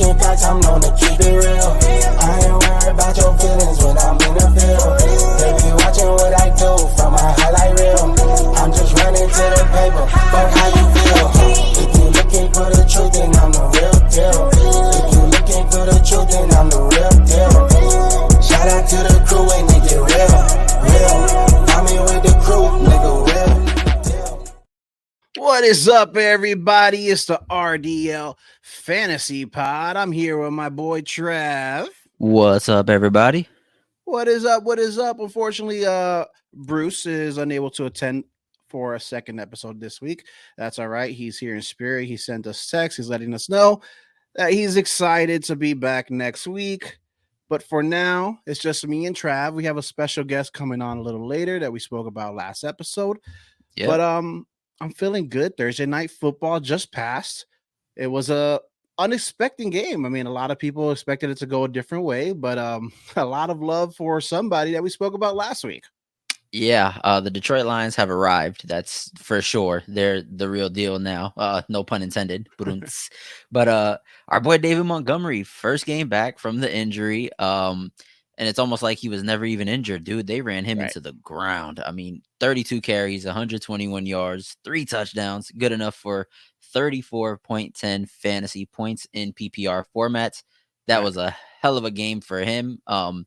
Speaking facts, I'm known to keep it real. I ain't worried about your feelings when I'm in the field. They be watching what I do from my highlight reel. I'm just running to the paper, fuck how you feel. If you looking for the truth, then I'm the real deal. If you looking for the truth, then I'm the real deal. Shout out to the crew and they get real. I'm here with the crew, nigga, real. What is up, everybody? It's the RDL Fantasy Pod. I'm here with my boy Trav. What's up, everybody? What is up? What is up? Unfortunately, Bruce is unable to attend for a second episode this week. That's all right. He's here in spirit. He sent us text. He's letting us know that he's excited to be back next week. But for now, it's just me and Trav. We have a special guest coming on a little later that we spoke about last episode. Yep. But I'm feeling good. Thursday night football just passed. It was a unexpected game. I mean, a lot of people expected it to go a different way, but a lot of love for somebody that we spoke about last week. Yeah, the Detroit Lions have arrived. That's for sure. They're the real deal now. No pun intended. But our boy David Montgomery, first game back from the injury. And it's almost like he was never even injured, dude. They ran him into the ground. I mean, 32 carries, 121 yards, 3 touchdowns, good enough for 34.10 fantasy points in PPR formats. That was a hell of a game for him. I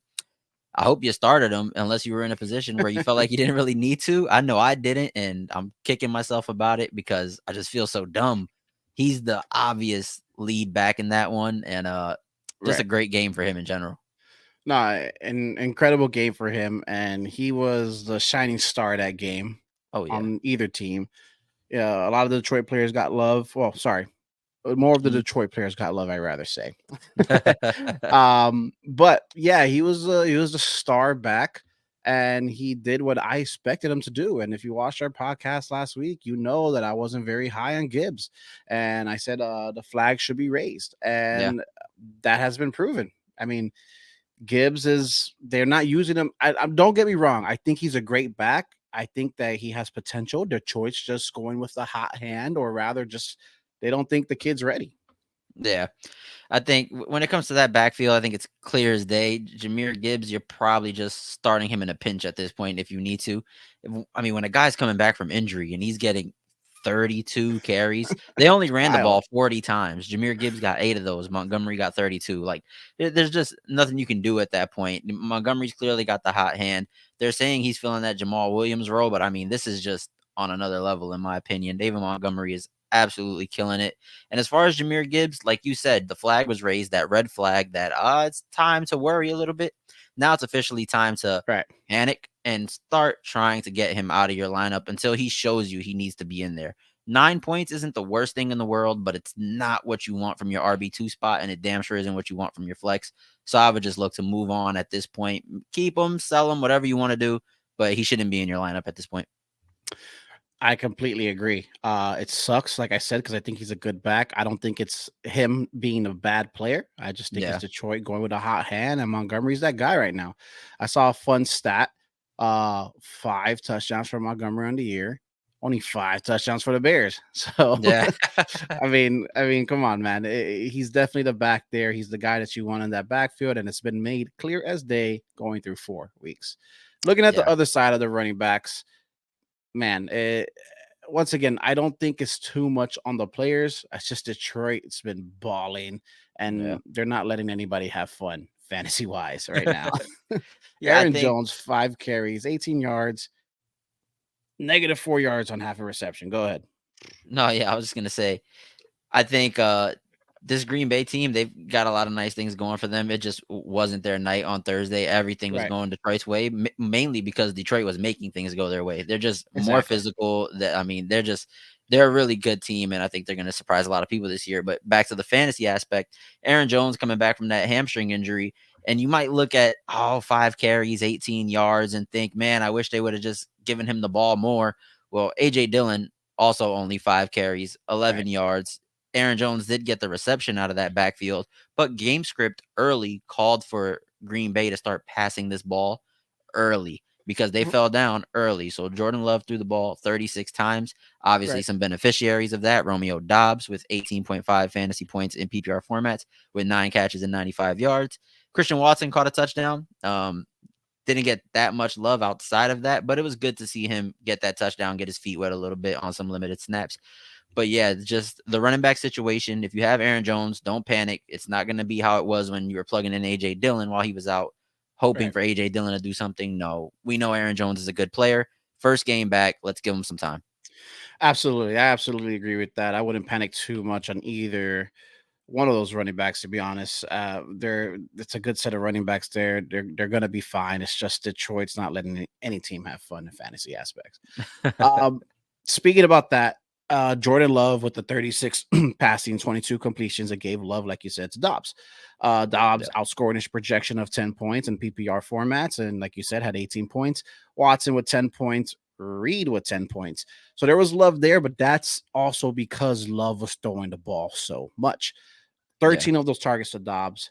hope you started him unless you were in a position where you felt like you didn't really need to. I know I didn't, and I'm kicking myself about it because I just feel so dumb. He's the obvious lead back in that one, and just a great game for him in general. No, an incredible game for him, and he was the shining star of that game on either team. Yeah, a lot of the Detroit players got love. Well, sorry, more of the Detroit players got love, I'd rather say. But yeah, he was the star back, and he did what I expected him to do. And if you watched our podcast last week, you know that I wasn't very high on Gibbs, and I said the flag should be raised, and that has been proven. I mean, Gibbs they're not using him. I don't get me wrong. I think he's a great back. I think that he has potential. Detroit's just going with the hot hand, or rather just they don't think the kid's ready. Yeah. I think when it comes to that backfield, I think it's clear as day. Jahmyr Gibbs, you're probably just starting him in a pinch at this point if you need to. I mean, when a guy's coming back from injury and he's getting 32 carries, they only ran the ball 40 times. Jahmyr Gibbs got 8 of those. Montgomery got 32. Like, there's just nothing you can do at that point. Montgomery's clearly got the hot hand. They're saying he's filling that Jamal Williams role, but I mean, this is just on another level, in my opinion. David Montgomery is absolutely killing it. And as far as Jahmyr Gibbs, like you said, the flag was raised, that red flag that it's time to worry a little bit. Now it's officially time to panic and start trying to get him out of your lineup until he shows you he needs to be in there. 9 points isn't the worst thing in the world, but it's not what you want from your RB2 spot, and it damn sure isn't what you want from your flex. So I would just look to move on at this point. Keep him, sell him, whatever you want to do, but he shouldn't be in your lineup at this point. I completely agree. It sucks, like I said, because I think he's a good back. I don't think it's him being a bad player. I just think it's Detroit going with a hot hand, and Montgomery's that guy right now. I saw a fun stat: 5 touchdowns for Montgomery on the year, only 5 touchdowns for the Bears. So yeah, I mean, come on, man. He's definitely the back there. He's the guy that you want in that backfield, and it's been made clear as day going through 4 weeks. Looking at the other side of the running backs. Man, once again, I don't think it's too much on the players. It's just Detroit. It's been balling, and they're not letting anybody have fun fantasy-wise right now. Aaron Jones, 5 carries, 18 yards, -4 yards on half a reception. Go ahead. No, I was just going to say, I think this Green Bay team, they've got a lot of nice things going for them. It just wasn't their night on Thursday. Everything was going Detroit's way, mainly because Detroit was making things go their way. They're just more physical. They're a really good team, and I think they're going to surprise a lot of people this year. But back to the fantasy aspect, Aaron Jones coming back from that hamstring injury, and you might look at 5 carries, 18 yards, and think, man, I wish they would have just given him the ball more. Well, A.J. Dillon also only 5 carries, 11 yards. Aaron Jones did get the reception out of that backfield, but game script early called for Green Bay to start passing this ball early. because they fell down early. So Jordan Love threw the ball 36 times. Obviously, Right. some beneficiaries of that: Romeo Dobbs with 18.5 fantasy points in PPR formats with 9 catches and 95 yards. Christian Watson caught a touchdown. Didn't get that much love outside of that, but it was good to see him get that touchdown, get his feet wet a little bit on some limited snaps. But yeah, just the running back situation. If you have Aaron Jones, don't panic. It's not going to be how it was when you were plugging in AJ Dillon while he was out, hoping Right. for AJ Dillon to do something. No, we know Aaron Jones is a good player. First game back, let's give him some time. Absolutely. I absolutely agree with that. I wouldn't panic too much on either one of those running backs, to be honest. It's a good set of running backs there. They're gonna be fine. It's just Detroit's not letting any team have fun in fantasy aspects. Um, Speaking about that, Jordan Love with the 36 passing, 22 completions, it gave love, like you said, to Dobbs. Dobbs outscored his projection of 10 points in PPR formats, and like you said, had 18 points. Watson with 10 points, Reed with 10 points. So there was love there, but that's also because Love was throwing the ball so much. 13 of those targets to Dobbs,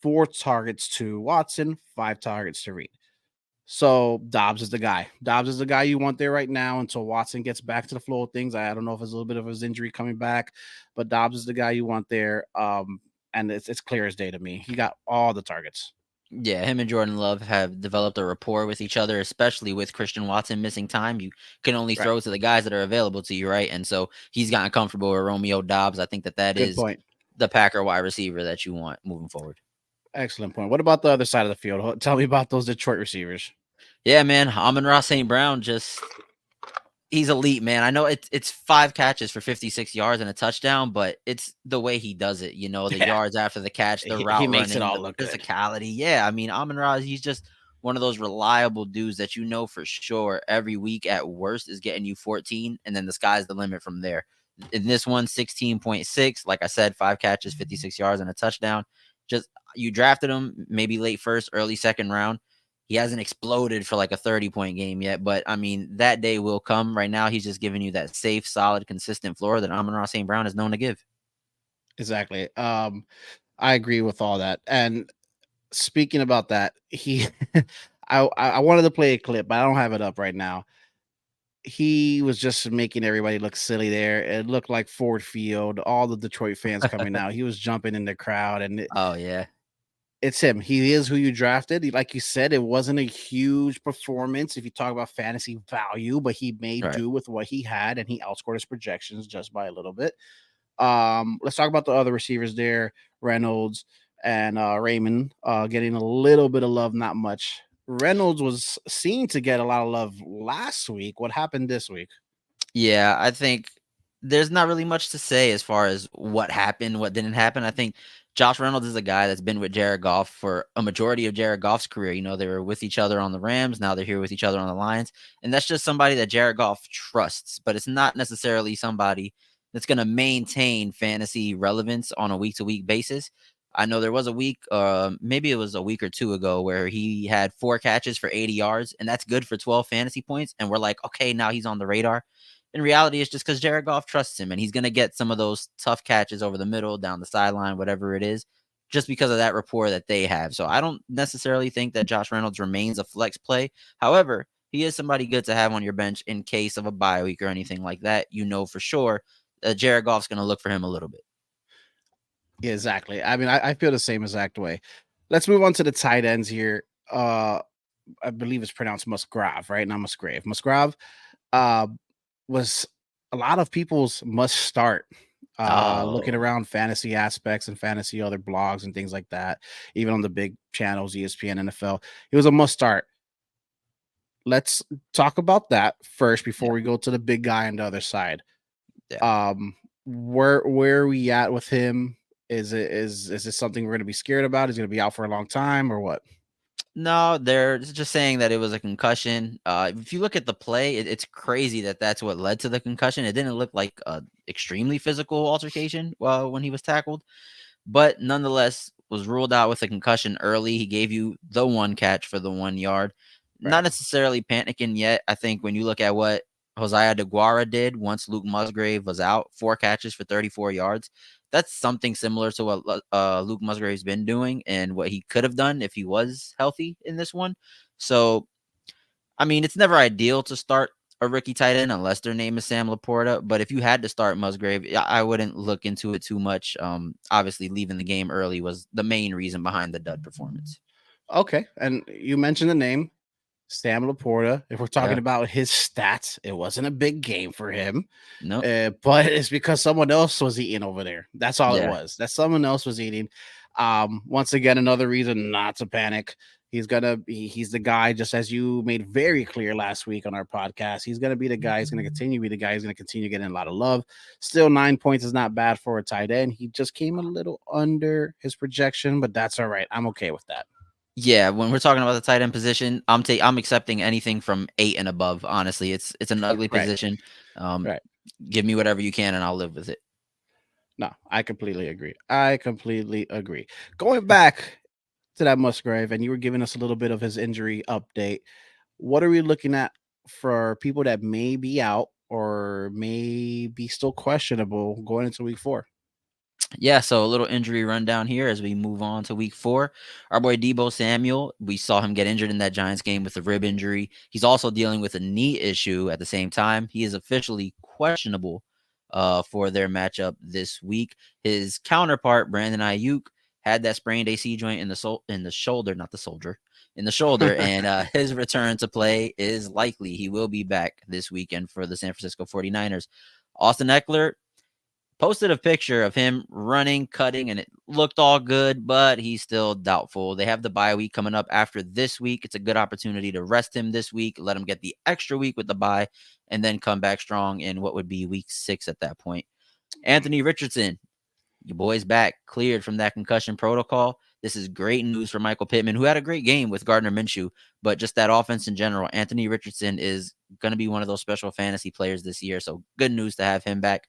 4 targets to Watson, 5 targets to Reed. So Dobbs is the guy. Dobbs is the guy you want there right now until Watson gets back to the flow of things. I don't know if it's a little bit of his injury coming back, but Dobbs is the guy you want there. And it's clear as day to me. He got all the targets. Yeah, him and Jordan Love have developed a rapport with each other, especially with Christian Watson missing time. You can only Right. throw to the guys that are available to you, right? And so he's gotten comfortable with Romeo Dobbs. I think that Good is point. the Packer wide receiver that you want moving forward. Excellent point. What about the other side of the field? Tell me about those Detroit receivers. Yeah, man. Amon-Ra St. Brown he's elite, man. I know it's 5 catches for 56 yards and a touchdown, but it's the way he does it, the Yeah. yards after the catch, the He route makes it running, all the look good. physicality. Yeah, I mean, Amon-Ra, he's just one of those reliable dudes that you know for sure every week at worst is getting you 14, and then the sky's the limit from there. In this one, 16.6, like I said, 5 catches, 56 yards and a touchdown. Just you drafted him maybe late first, early second round. He hasn't exploded for like a 30-point game yet, but I mean, that day will come. Right now, he's just giving you that safe, solid, consistent floor that Amon-Ra St. Brown is known to give. Exactly. I agree with all that. And speaking about that, I wanted to play a clip, but I don't have it up right now. He was just making everybody look silly there. It looked like Ford Field, all the Detroit fans coming out. He was jumping in the crowd, and Oh, yeah. it's him. He is who you drafted. Like you said, it wasn't a huge performance if you talk about fantasy value, but he made Right. do with what he had, and he outscored his projections just by a little bit. Let's talk about the other receivers there, Reynolds and Raymond, getting a little bit of love, not much. Reynolds was seen to get a lot of love last week. What happened this week? Yeah, I think there's not really much to say as far as what happened, what didn't happen. I think Josh Reynolds is a guy that's been with Jared Goff for a majority of Jared Goff's career. They were with each other on the Rams. Now they're here with each other on the Lions. And that's just somebody that Jared Goff trusts, but it's not necessarily somebody that's going to maintain fantasy relevance on a week-to-week basis. I know there was a week, maybe it was a week or two ago, where he had 4 catches for 80 yards, and that's good for 12 fantasy points. And we're like, okay, now he's on the radar. In reality, it's just because Jared Goff trusts him, and he's going to get some of those tough catches over the middle, down the sideline, whatever it is, just because of that rapport that they have. So I don't necessarily think that Josh Reynolds remains a flex play. However, he is somebody good to have on your bench in case of a bye week or anything like that. For sure that Jared Goff's going to look for him a little bit. Yeah, exactly. I mean, I feel the same exact way. Let's move on to the tight ends here. I believe it's pronounced Musgrave, right? Not Musgrave. Musgrave was a lot of people's must start. Looking around fantasy aspects and fantasy other blogs and things like that, even on the big channels, ESPN, NFL, it was a must start. Let's talk about that first before we go to the big guy on the other side. Yeah. Where are we at with him? Is this something we're going to be scared about? Is he going to be out for a long time or what? No, they're just saying that it was a concussion. If you look at the play, it's crazy that that's what led to the concussion. It didn't look like a extremely physical altercation when he was tackled, but nonetheless was ruled out with a concussion early. He gave you the 1 catch for the 1 yard. Right. Not necessarily panicking yet. I think when you look at what Josiah DeGuara did once Luke Musgrave was out, 4 catches for 34 yards. That's something similar to what Luke Musgrave's been doing and what he could have done if he was healthy in this one. So I mean, it's never ideal to start a rookie tight end unless their name is Sam Laporta. But if you had to start Musgrave, I wouldn't look into it too much. Obviously, leaving the game early was the main reason behind the dud performance. Okay, and you mentioned the name Sam Laporta. If we're talking Yeah. about his stats, it wasn't a big game for him. Nope. But it's because someone else was eating over there. That's all it Yeah. was. That someone else was eating. Once again, another reason not to panic. He's the guy, just as you made very clear last week on our podcast. He's gonna be the guy. He's gonna continue to be the guy. He's gonna continue getting a lot of love. Still, 9 points is not bad for a tight end. He just came a little under his projection, but that's all right. I'm okay with that. Yeah, when we're talking about the tight end position, I'm accepting anything from 8 and above. Honestly, it's an ugly Right. position. Right. Give me whatever you can, and I'll live with it. No, I completely agree. Going back to that Musgrave, and you were giving us a little bit of his injury update. What are we looking at for people that may be out or may be still questionable going into week 4? Yeah, so a little injury rundown here as we move on to week 4. Our boy Deebo Samuel, we saw him get injured in that Giants game with a rib injury. He's also dealing with a knee issue at the same time. He is officially questionable for their matchup this week. His counterpart, Brandon Ayuk, had that sprained AC joint in the shoulder, not the soldier, in the shoulder, and his return to play is likely. He will be back this weekend for the San Francisco 49ers. Austin Eckler posted a picture of him running, cutting, and it looked all good, but he's still doubtful. They have the bye week coming up after this week. It's a good opportunity to rest him this week, let him get the extra week with the bye, and then come back strong in what would be week 6 at that point. Anthony Richardson, your boy's back, cleared from that concussion protocol. This is great news for Michael Pittman, who had a great game with Gardner Minshew, but just that offense in general. Anthony Richardson is going to be one of those special fantasy players this year, so good news to have him back.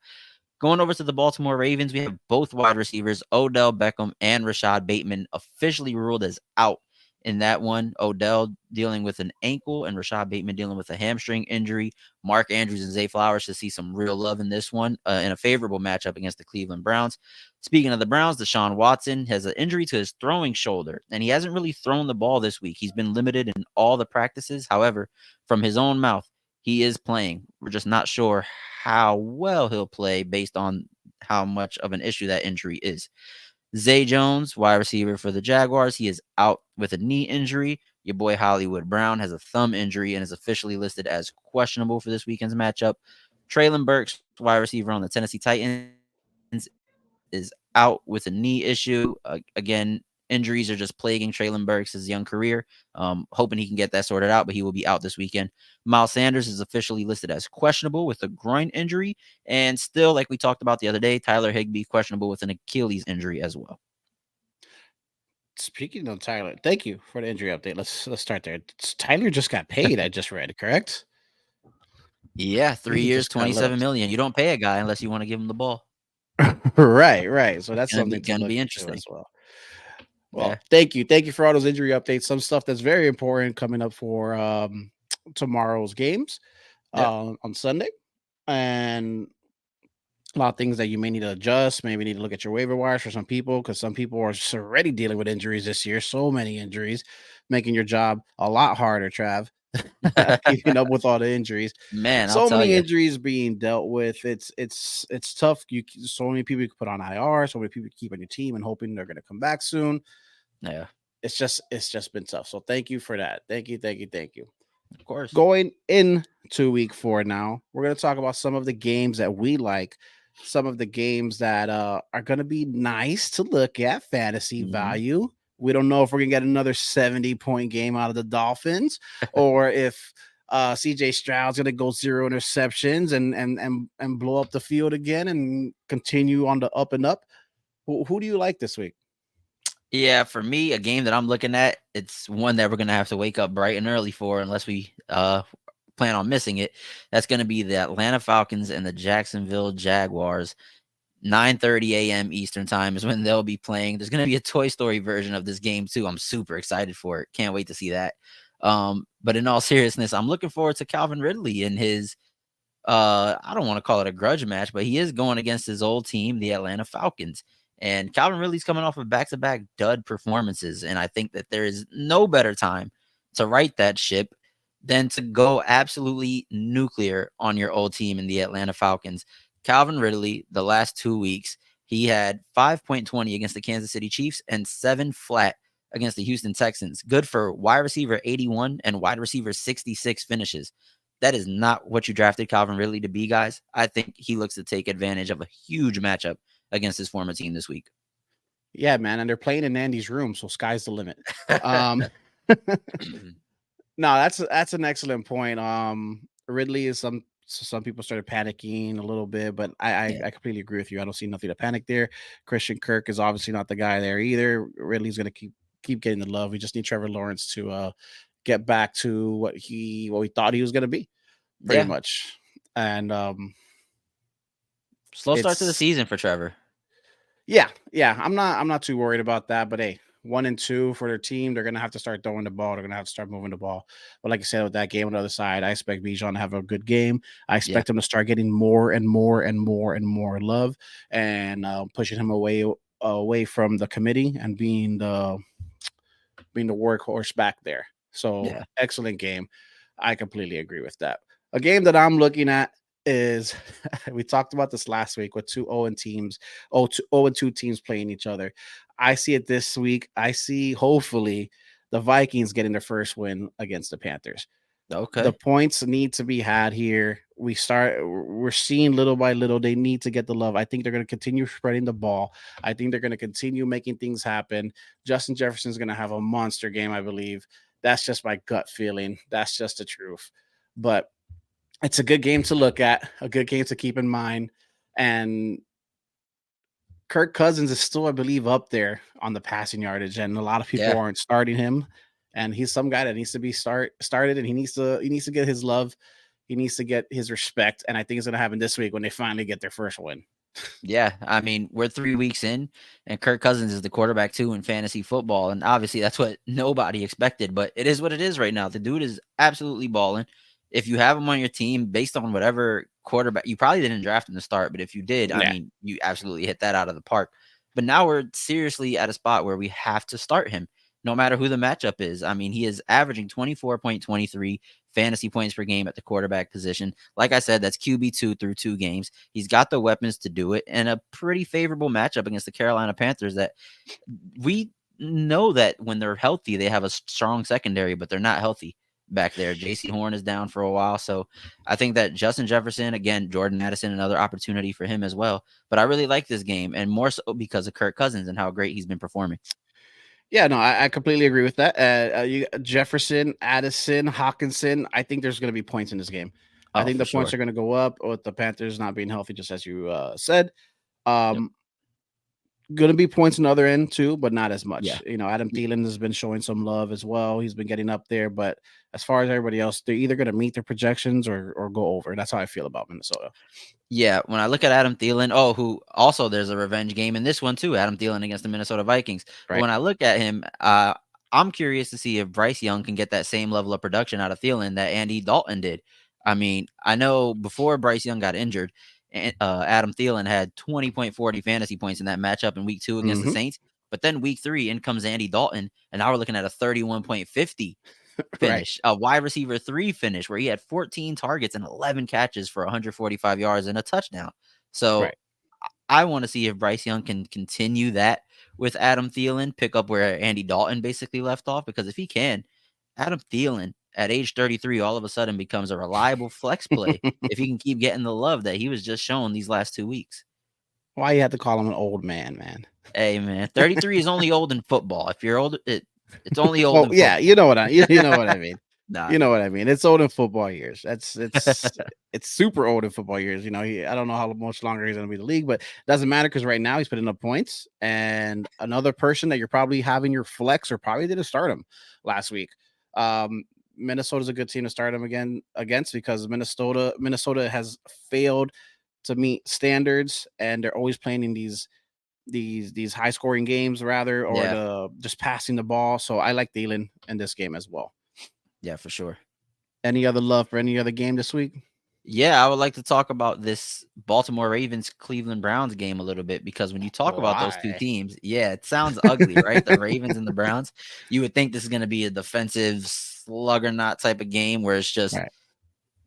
Going over to the Baltimore Ravens, we have both wide receivers, Odell Beckham and Rashad Bateman, officially ruled as out in that one. Odell dealing with an ankle and Rashad Bateman dealing with a hamstring injury. Mark Andrews and Zay Flowers to see some real love in this one in a favorable matchup against the Cleveland Browns. Speaking of the Browns, Deshaun Watson has an injury to his throwing shoulder, and he hasn't really thrown the ball this week. He's been limited in all the practices. However, from his own mouth, he is playing. We're just not sure how well he'll play based on how much of an issue that injury is. Zay Jones, wide receiver for the Jaguars, he is out with a knee injury. Your boy Hollywood Brown has a thumb injury and is officially listed as questionable for this weekend's matchup. Traylon Burks, wide receiver on the Tennessee Titans, is out with a knee issue. Again, injuries are just plaguing Traylon Burks' young career. Hoping he can get that sorted out, but he will be out this weekend. Miles Sanders is officially listed as questionable with a groin injury. And still, like we talked about the other day, Tyler Higbee questionable with an Achilles injury as well. Speaking of Tyler, thank you for the injury update. Let's start there. Tyler just got paid, I just read, correct? Yeah, 3 He years, just got $27 looked. million. You don't pay a guy unless you want to give him the ball. Right. So that's Gonna something to look be into interesting as well. Well, Yeah. thank you for all those injury updates. Some stuff that's very important coming up for tomorrow's games Yep. on Sunday, and a lot of things that you may need to adjust. Maybe need to look at your waiver wires for some people, because some people are just already dealing with injuries this year. So many injuries, making your job a lot harder, Trav. Keeping up with all the injuries. Man, I'll So tell many you. injuries being dealt with. It's tough. So many people you can put on IR. So many people you keep on your team and hoping they're going to come back soon. Yeah, It's just been tough. So thank you for that. Thank you. of course. Going into week 4 now, we're going to talk about some of the games that we like, some of the games that are going to be nice to look at, fantasy value. We don't know if we're going to get another 70-point game out of the Dolphins, or if CJ Stroud's going to go 0 interceptions and blow up the field again and continue on the up and up. Who do you like this week? Yeah, for me, a game that I'm looking at, it's one that we're going to have to wake up bright and early for unless we plan on missing it. That's going to be the Atlanta Falcons and the Jacksonville Jaguars. 9:30 a.m. Eastern time is when they'll be playing. There's going to be a Toy Story version of this game too. I'm super excited for it. Can't wait to see that. But in all seriousness, I'm looking forward to Calvin Ridley and his I don't want to call it a grudge match, but he is going against his old team, the Atlanta Falcons. And Calvin Ridley's coming off of back-to-back dud performances, and I think that there is no better time to right that ship than to go absolutely nuclear on your old team in the Atlanta Falcons. Calvin Ridley, the last 2 weeks, he had 5.20 against the Kansas City Chiefs and 7 flat against the Houston Texans. Good for wide receiver 81 and wide receiver 66 finishes. That is not what you drafted Calvin Ridley to be, guys. I think he looks to take advantage of a huge matchup against his former team this week. Yeah, man, and they're playing in Andy's room, so sky's the limit. No, that's an excellent point. Ridley is some people started panicking a little bit, but I completely agree with you. I don't see nothing to panic there. Christian Kirk is obviously not the guy there either. Ridley's gonna keep getting the love. We just need Trevor Lawrence to get back to what we thought he was gonna be, pretty much. And slow start to the season for Trevor. Yeah. I'm not too worried about that. But hey, 1-2 for their team. They're gonna have to start throwing the ball. They're gonna have to start moving the ball. But like I said, with that game on the other side, I expect Bijan to have a good game. I expect him to start getting more and more and more and more love, and pushing him away from the committee and being the workhorse back there. So excellent game. I completely agree with that. A game that I'm looking at is we talked about this last week with 2-2 teams playing each other. I see it this week. I see hopefully the Vikings getting their first win against the Panthers. Okay. The points need to be had here. We're seeing little by little they need to get the love. I think they're going to continue spreading the ball. I think they're going to continue making things happen. Justin Jefferson's going to have a monster game, I believe. That's just my gut feeling. That's just the truth. But it's a good game to look at, a good game to keep in mind. And Kirk Cousins is still, I believe, up there on the passing yardage, and a lot of people aren't starting him. And he's some guy that needs to be started, and he needs to get his love. He needs to get his respect. And I think it's going to happen this week when they finally get their first win. Yeah, I mean, we're 3 weeks in, and Kirk Cousins is the quarterback too in fantasy football, and obviously that's what nobody expected, but it is what it is right now. The dude is absolutely balling. If you have him on your team, based on whatever quarterback, you probably didn't draft him to start, but if you did, I mean, you absolutely hit that out of the park. But now we're seriously at a spot where we have to start him, no matter who the matchup is. I mean, he is averaging 24.23 fantasy points per game at the quarterback position. Like I said, that's QB2 through 2 games. He's got the weapons to do it, and a pretty favorable matchup against the Carolina Panthers that we know that when they're healthy, they have a strong secondary, but they're not healthy back there. JC Horn is down for a while. So I think that Justin Jefferson, again, Jordan Addison, another opportunity for him as well. But I really like this game, and more so because of Kirk Cousins and how great he's been performing. Yeah, no, I completely agree with that. Jefferson, Addison, Hawkinson, I think there's going to be points in this game. I think the points are going to go up with the Panthers not being healthy, just as you said. Going to be points on the other end too, but not as much. Adam Thielen has been showing some love as well. He's been getting up there, but as far as everybody else, they're either going to meet their projections or go over. That's how I feel about Minnesota. Yeah, when I look at Adam Thielen, who also there's a revenge game in this one too, Adam Thielen against the Minnesota Vikings. Right. But when I look at him, I'm curious to see if Bryce Young can get that same level of production out of Thielen that Andy Dalton did. I mean, I know before Bryce Young got injured, Adam Thielen had 20.40 fantasy points in that matchup in week 2 against the Saints. But then week 3, in comes Andy Dalton, and now we're looking at a 31.50 finish, a wide receiver 3 finish where he had 14 targets and 11 catches for 145 yards and a touchdown. So I want to see if Bryce Young can continue that with Adam Thielen, pick up where Andy Dalton basically left off, because if he can, Adam Thielen at age 33 all of a sudden becomes a reliable flex play if he can keep getting the love that he was just shown these last 2 weeks. Why you have to call him an old man? Hey, man, 33 is only old in football. If you're old, it's only old in football. Yeah, you know what I mean. You know what I mean. It's old in football years. It's super old in football years. I don't know how much longer he's going to be in the league, but it doesn't matter because right now he's putting up points. And another person that you're probably having your flex or probably didn't start him last week. Minnesota's a good team to start him against because Minnesota has failed to meet standards, and they're always playing in these high scoring games or just passing the ball. So I like Thielen in this game as well. Yeah, for sure. Any other love for any other game this week? Yeah, I would like to talk about this Baltimore Ravens Cleveland Browns game a little bit, because when you talk about those two teams, it sounds ugly, right? The Ravens and the Browns. You would think this is going to be a defensive slugger knot type of game where it's just Right.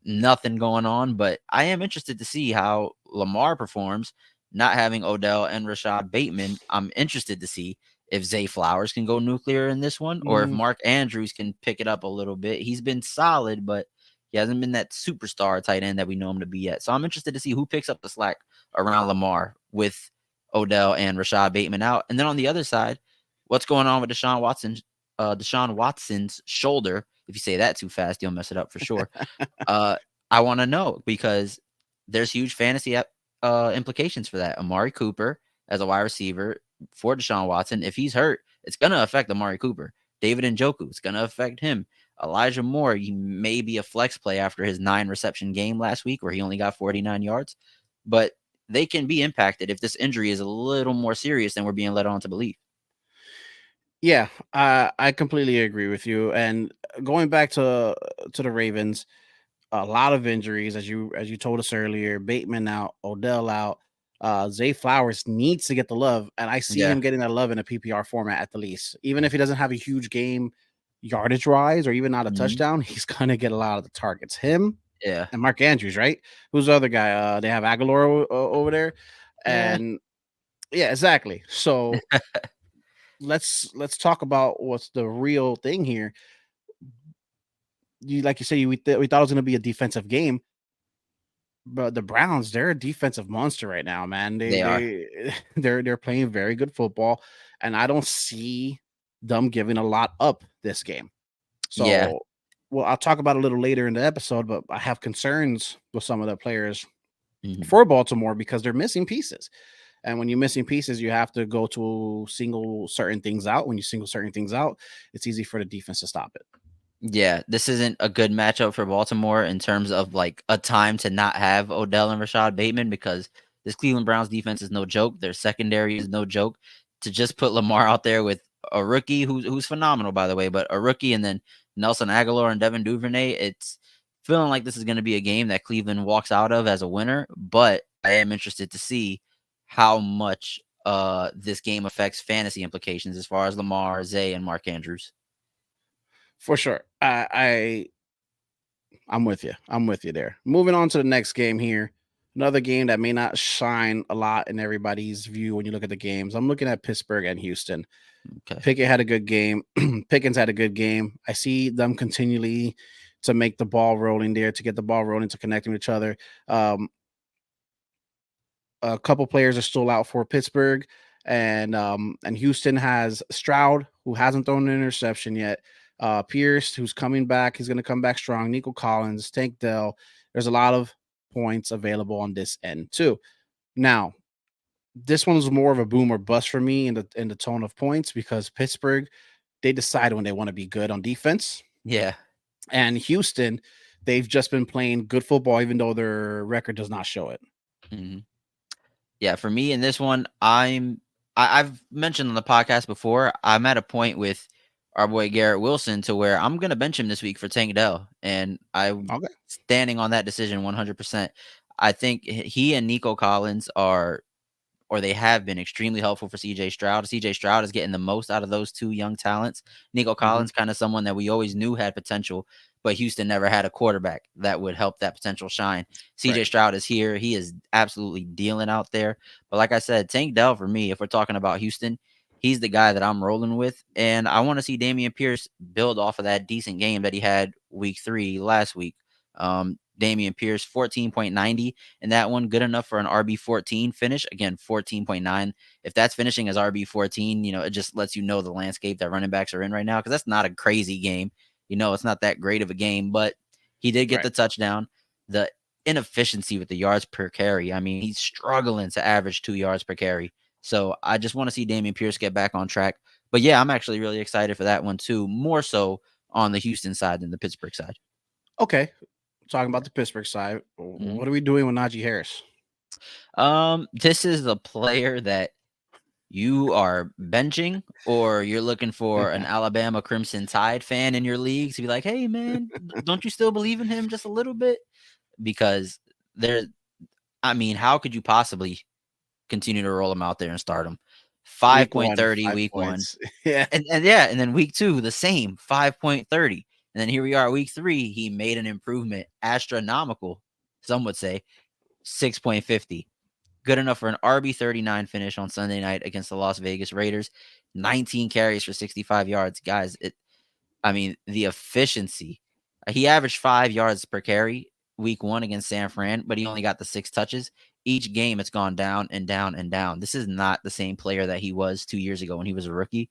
nothing going on. But I am interested to see how Lamar performs, not having Odell and Rashad Bateman. I'm interested to see if Zay Flowers can go nuclear in this one, or if Mark Andrews can pick it up a little bit. He's been solid, but he hasn't been that superstar tight end that we know him to be yet. So I'm interested to see who picks up the slack around Lamar with Odell and Rashad Bateman out. And then on the other side, what's going on with Deshaun Watson's shoulder? If you say that too fast, you'll mess it up for sure. I want to know, because there's huge fantasy implications for that. Amari Cooper as a wide receiver for Deshaun Watson, if he's hurt, it's going to affect Amari Cooper. David Njoku, it's going to affect him. Elijah Moore, he may be a flex play after his 9-reception game last week where he only got 49 yards. But they can be impacted if this injury is a little more serious than we're being led on to believe. Yeah, I completely agree with you. And going back to the Ravens, a lot of injuries, as you told us earlier. Bateman out, Odell out. Zay Flowers needs to get the love, and I see him getting that love in a PPR format at the least. Even if he doesn't have a huge game yardage wise or even not a touchdown, he's gonna get a lot of the targets. Him, and Mark Andrews, right? Who's the other guy? They have Aguilar over there, and yeah, exactly. So let's talk about what's the real thing here. Like you say, we thought it was going to be a defensive game, but the Browns, they're a defensive monster right now, man. They're playing very good football, and I don't see them giving a lot up this game. So, well, I'll talk about it a little later in the episode, but I have concerns with some of the players for Baltimore because they're missing pieces. And when you're missing pieces, you have to go to single certain things out. When you single certain things out, it's easy for the defense to stop it. Yeah, this isn't a good matchup for Baltimore in terms of like a time to not have Odell and Rashad Bateman, because this Cleveland Browns defense is no joke. Their secondary is no joke. To just put Lamar out there with a rookie who's phenomenal, by the way, but a rookie and then Nelson Aguilar and Devin Duvernay, it's feeling like this is going to be a game that Cleveland walks out of as a winner. But I am interested to see how much this game affects fantasy implications as far as Lamar, Zay, and Mark Andrews. For sure. I'm with you. I'm with you there. Moving on to the next game here. Another game that may not shine a lot in everybody's view when you look at the games. I'm looking at Pittsburgh and Houston. Okay. Pickett had a good game. Pickens had a good game. I see them continually to make the ball rolling there, to get the ball rolling, to connecting with each other. A couple players are still out for Pittsburgh, and Houston has Stroud, who hasn't thrown an interception yet. Pierce, who's coming back, he's going to come back strong. Nico Collins, Tank Dell. There's a lot of points available on this end too. Now, this one's more of a boom or bust for me in the tone of points, because Pittsburgh, they decide when they want to be good on defense. Yeah. And Houston, they've just been playing good football, even though their record does not show it. Mm-hmm. Yeah, for me in this one, I've mentioned on the podcast before, I'm at a point with our boy Garrett Wilson to where I'm going to bench him this week for Tank Dell. And I'm standing on that decision 100%. I think he and Nico Collins they have been extremely helpful for CJ Stroud. CJ Stroud is getting the most out of those two young talents. Nico Collins, kind of someone that we always knew had potential, but Houston never had a quarterback that would help that potential shine. CJ Stroud is here. He is absolutely dealing out there. But like I said, Tank Dell, for me, if we're talking about Houston, he's the guy that I'm rolling with. And I want to see Dameon Pierce build off of that decent game that he had week 3 last week. Dameon Pierce, 14.90 in that one. Good enough for an RB14 finish. Again, 14.9. If that's finishing as RB14, it just lets you know the landscape that running backs are in right now, because that's not a crazy game. It's not that great of a game, but he did get the touchdown. The inefficiency with the yards per carry, I mean, he's struggling to average 2 yards per carry. So I just want to see Dameon Pierce get back on track. But yeah, I'm actually really excited for that one too, more so on the Houston side than the Pittsburgh side. Okay. Talking about the Pittsburgh side, what are we doing with Najee Harris? This is a player that you are benching, or you're looking for an Alabama Crimson Tide fan in your league to be like, hey, man, don't you still believe in him just a little bit? Because how could you possibly continue to roll him out there and start him? 5.30 week 1. Yeah. And then week 2, the same 5.30. And then here we are, week 3. He made an improvement, astronomical, some would say, 6.50. Good enough for an RB39 finish on Sunday night against the Las Vegas Raiders. 19 carries for 65 yards. Guys, the efficiency. He averaged 5 yards per carry week 1 against San Fran, but he only got the 6 touches. Each game, it's gone down and down and down. This is not the same player that he was 2 years ago when he was a rookie.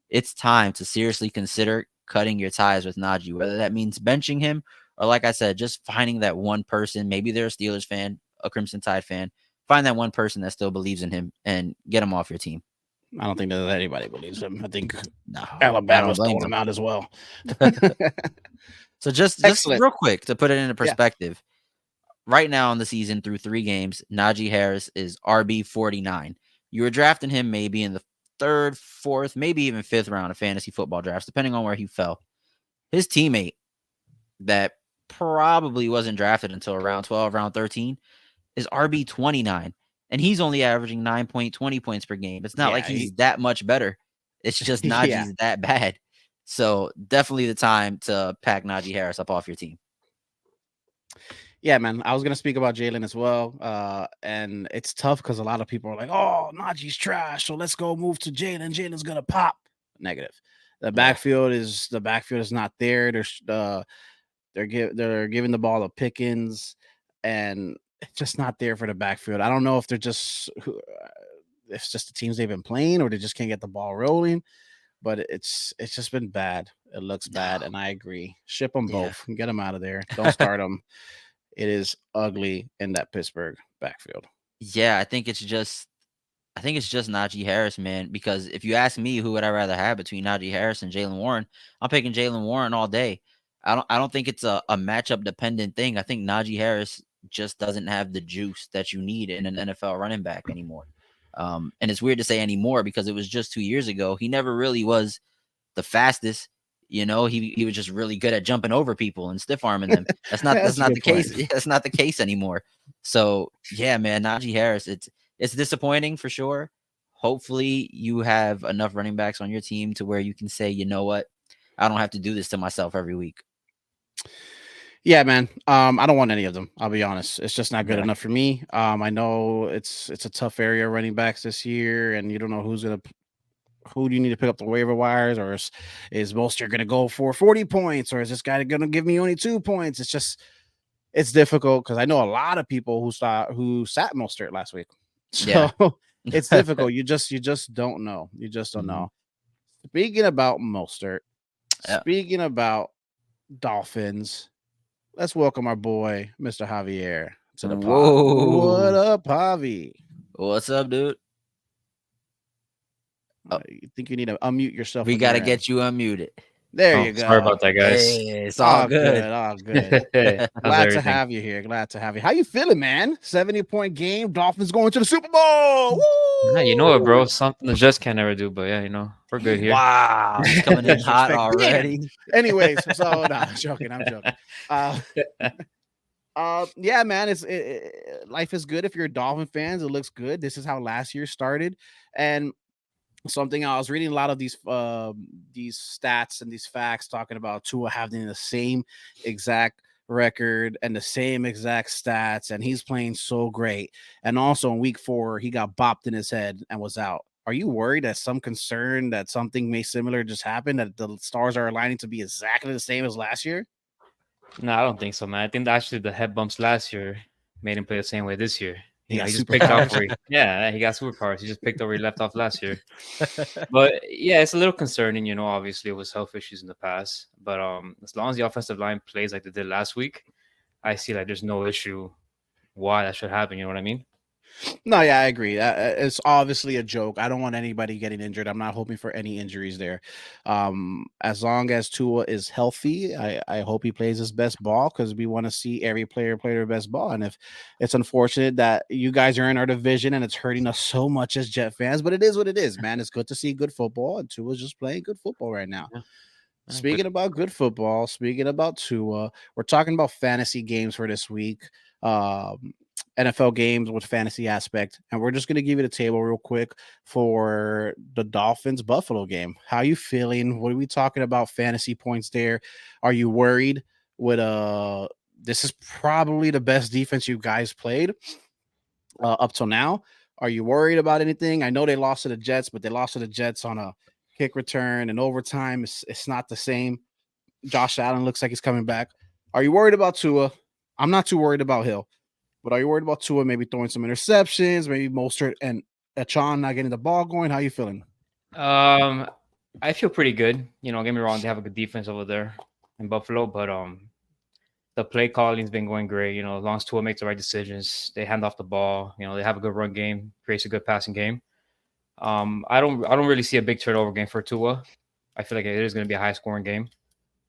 It's time to seriously consider cutting your ties with Najee, whether that means benching him or, like I said, just finding that one person. Maybe they're a Steelers fan, a Crimson Tide fan. Find that one person that still believes in him and get him off your team. I don't think that anybody believes him. I think No, Alabama's throwing him out as well. So just real quick to put it into perspective, right now in the season through 3 games, Najee Harris is RB49. You were drafting him maybe in the 3rd, 4th, maybe even 5th round of fantasy football drafts, depending on where he fell. His teammate that probably wasn't drafted until around 12, round 13 is RB29. And he's only averaging 9.20 points per game. It's not like he's that much better. It's just Najee's that bad. So definitely the time to pack Najee Harris up off your team. Yeah, man. I was going to speak about Jalen as well. And it's tough because a lot of people are like, oh, Najee's trash. So let's go move to Jalen. Jalen's going to pop. Negative. The backfield is not there. They're giving the ball to Pickens, and it's just not there for the backfield. I don't know if it's just the teams they've been playing or they just can't get the ball rolling, but it's just been bad. It looks bad, and I agree. Ship them both and get them out of there. Don't start them. It is ugly in that Pittsburgh backfield. Yeah, I think it's just Najee Harris, man, because if you ask me who would I rather have between Najee Harris and Jaylen Warren, I'm picking Jaylen Warren all day. I don't think it's a matchup dependent thing. I think Najee Harris just doesn't have the juice that you need in an NFL running back anymore. And it's weird to say anymore because it was just 2 years ago. He never really was the fastest. He was just really good at jumping over people and stiff arming them. That's not the case. That's not the case anymore. So yeah, man, Najee Harris, it's disappointing for sure. Hopefully you have enough running backs on your team to where you can say, you know what, I don't have to do this to myself every week. Yeah, man. I don't want any of them. I'll be honest. It's just not good enough for me. I know it's a tough area running backs this year, and you don't know who do you need to pick up the waiver wires, or is Mostert going to go for 40 points, or is this guy going to give me only 2 points? It's difficult because I know a lot of people who sat Mostert last week. So it's difficult. You just don't know. You just don't know. Speaking about Mostert, speaking about Dolphins, let's welcome our boy, Mr. Javier, to the pod. What up, Javi? What's up, dude? You think you need to unmute yourself? We got to get you unmuted. There you go. Sorry about that, guys. Hey, it's all good. All good. Glad to have you here. Glad to have you. How you feeling, man? 70-point game. Dolphins going to the Super Bowl. Woo! Yeah, you know it, bro. Something the Jets can never do, but yeah, we're good here. Wow, he's coming in hot already. Anyways, so no, I'm joking. Yeah, man. Life is good if you're a Dolphin fans. It looks good. This is how last year started, and something I was reading a lot of these stats and these facts talking about Tua having the same exact record and the same exact stats, and he's playing so great. And also in week 4, he got bopped in his head and was out. Are you worried that some concern that something may similar just happen, that the stars are aligning to be exactly the same as last year? No, I don't think so, man. I think actually the head bumps last year made him play the same way this year. He just picked up where he got superpowers. He just picked up where he left off last year. But yeah, it's a little concerning, obviously it was health issues in the past. But as long as the offensive line plays like they did last week, I see like there's no issue why that should happen. You know what I mean? No, yeah, I agree. It's obviously a joke. I don't want anybody getting injured. I'm not hoping for any injuries there. As long as Tua is healthy, I hope he plays his best ball, because we want to see every player play their best ball. And if it's unfortunate that you guys are in our division and it's hurting us so much as Jet fans, but it is what it is, man. It's good to see good football, and Tua's just playing good football right now. Yeah. Speaking about good football, speaking about Tua, we're talking about fantasy games for this week. NFL games with fantasy aspect, and we're just going to give you the table real quick for the Dolphins Buffalo game. How you feeling? What are we talking about fantasy points there? Are you worried with this is probably the best defense you guys played up till now. Are you worried about anything? I know they lost to the Jets, but they lost to the Jets on a kick return and overtime. It's not the same. Josh Allen looks like he's coming back. Are you worried about Tua? I'm not too worried about Hill, but are you worried about Tua maybe throwing some interceptions, maybe Mostert and Achon not getting the ball going? How you feeling? I feel pretty good. Don't get me wrong, they have a good defense over there in Buffalo, but the play calling's been going great. As long as Tua makes the right decisions, they hand off the ball. They have a good run game, creates a good passing game. I don't really see a big turnover game for Tua. I feel like it is going to be a high scoring game,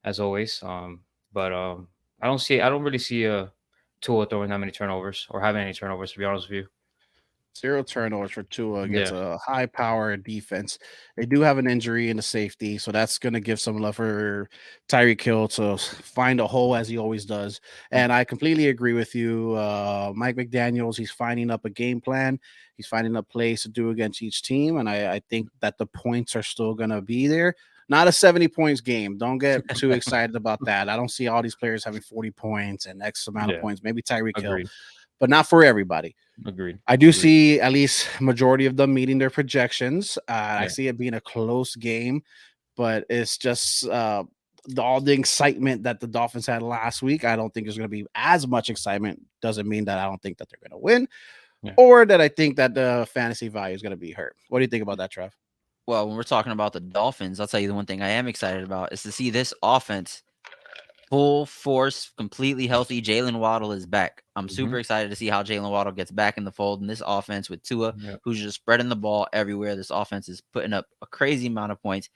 as always. But I don't really see a Tua throwing that many turnovers or having any turnovers, to be honest with you. 0 turnovers for Tua against a high-powered defense. They do have an injury in the safety, so that's going to give some love for Tyreek Hill to find a hole as he always does. And I completely agree with you. Mike McDaniels, he's finding up a game plan. He's finding up plays to do against each team, and I think that the points are still going to be there. Not a 70 points game. Don't get too excited about that. I don't see all these players having 40 points and X amount of points. Maybe Tyreek Hill, but not for everybody. Agreed. I do see at least majority of them meeting their projections. I see it being a close game, but it's just all the excitement that the Dolphins had last week. I don't think there's going to be as much excitement. Doesn't mean that I don't think that they're going to win or that I think that the fantasy value is going to be hurt. What do you think about that, Trev? Well, when we're talking about the Dolphins, I'll tell you the one thing I am excited about is to see this offense full force, completely healthy. Jalen Waddle is back. I'm super excited to see how Jalen Waddle gets back in the fold in this offense with Tua, who's just spreading the ball everywhere. This offense is putting up a crazy amount of points.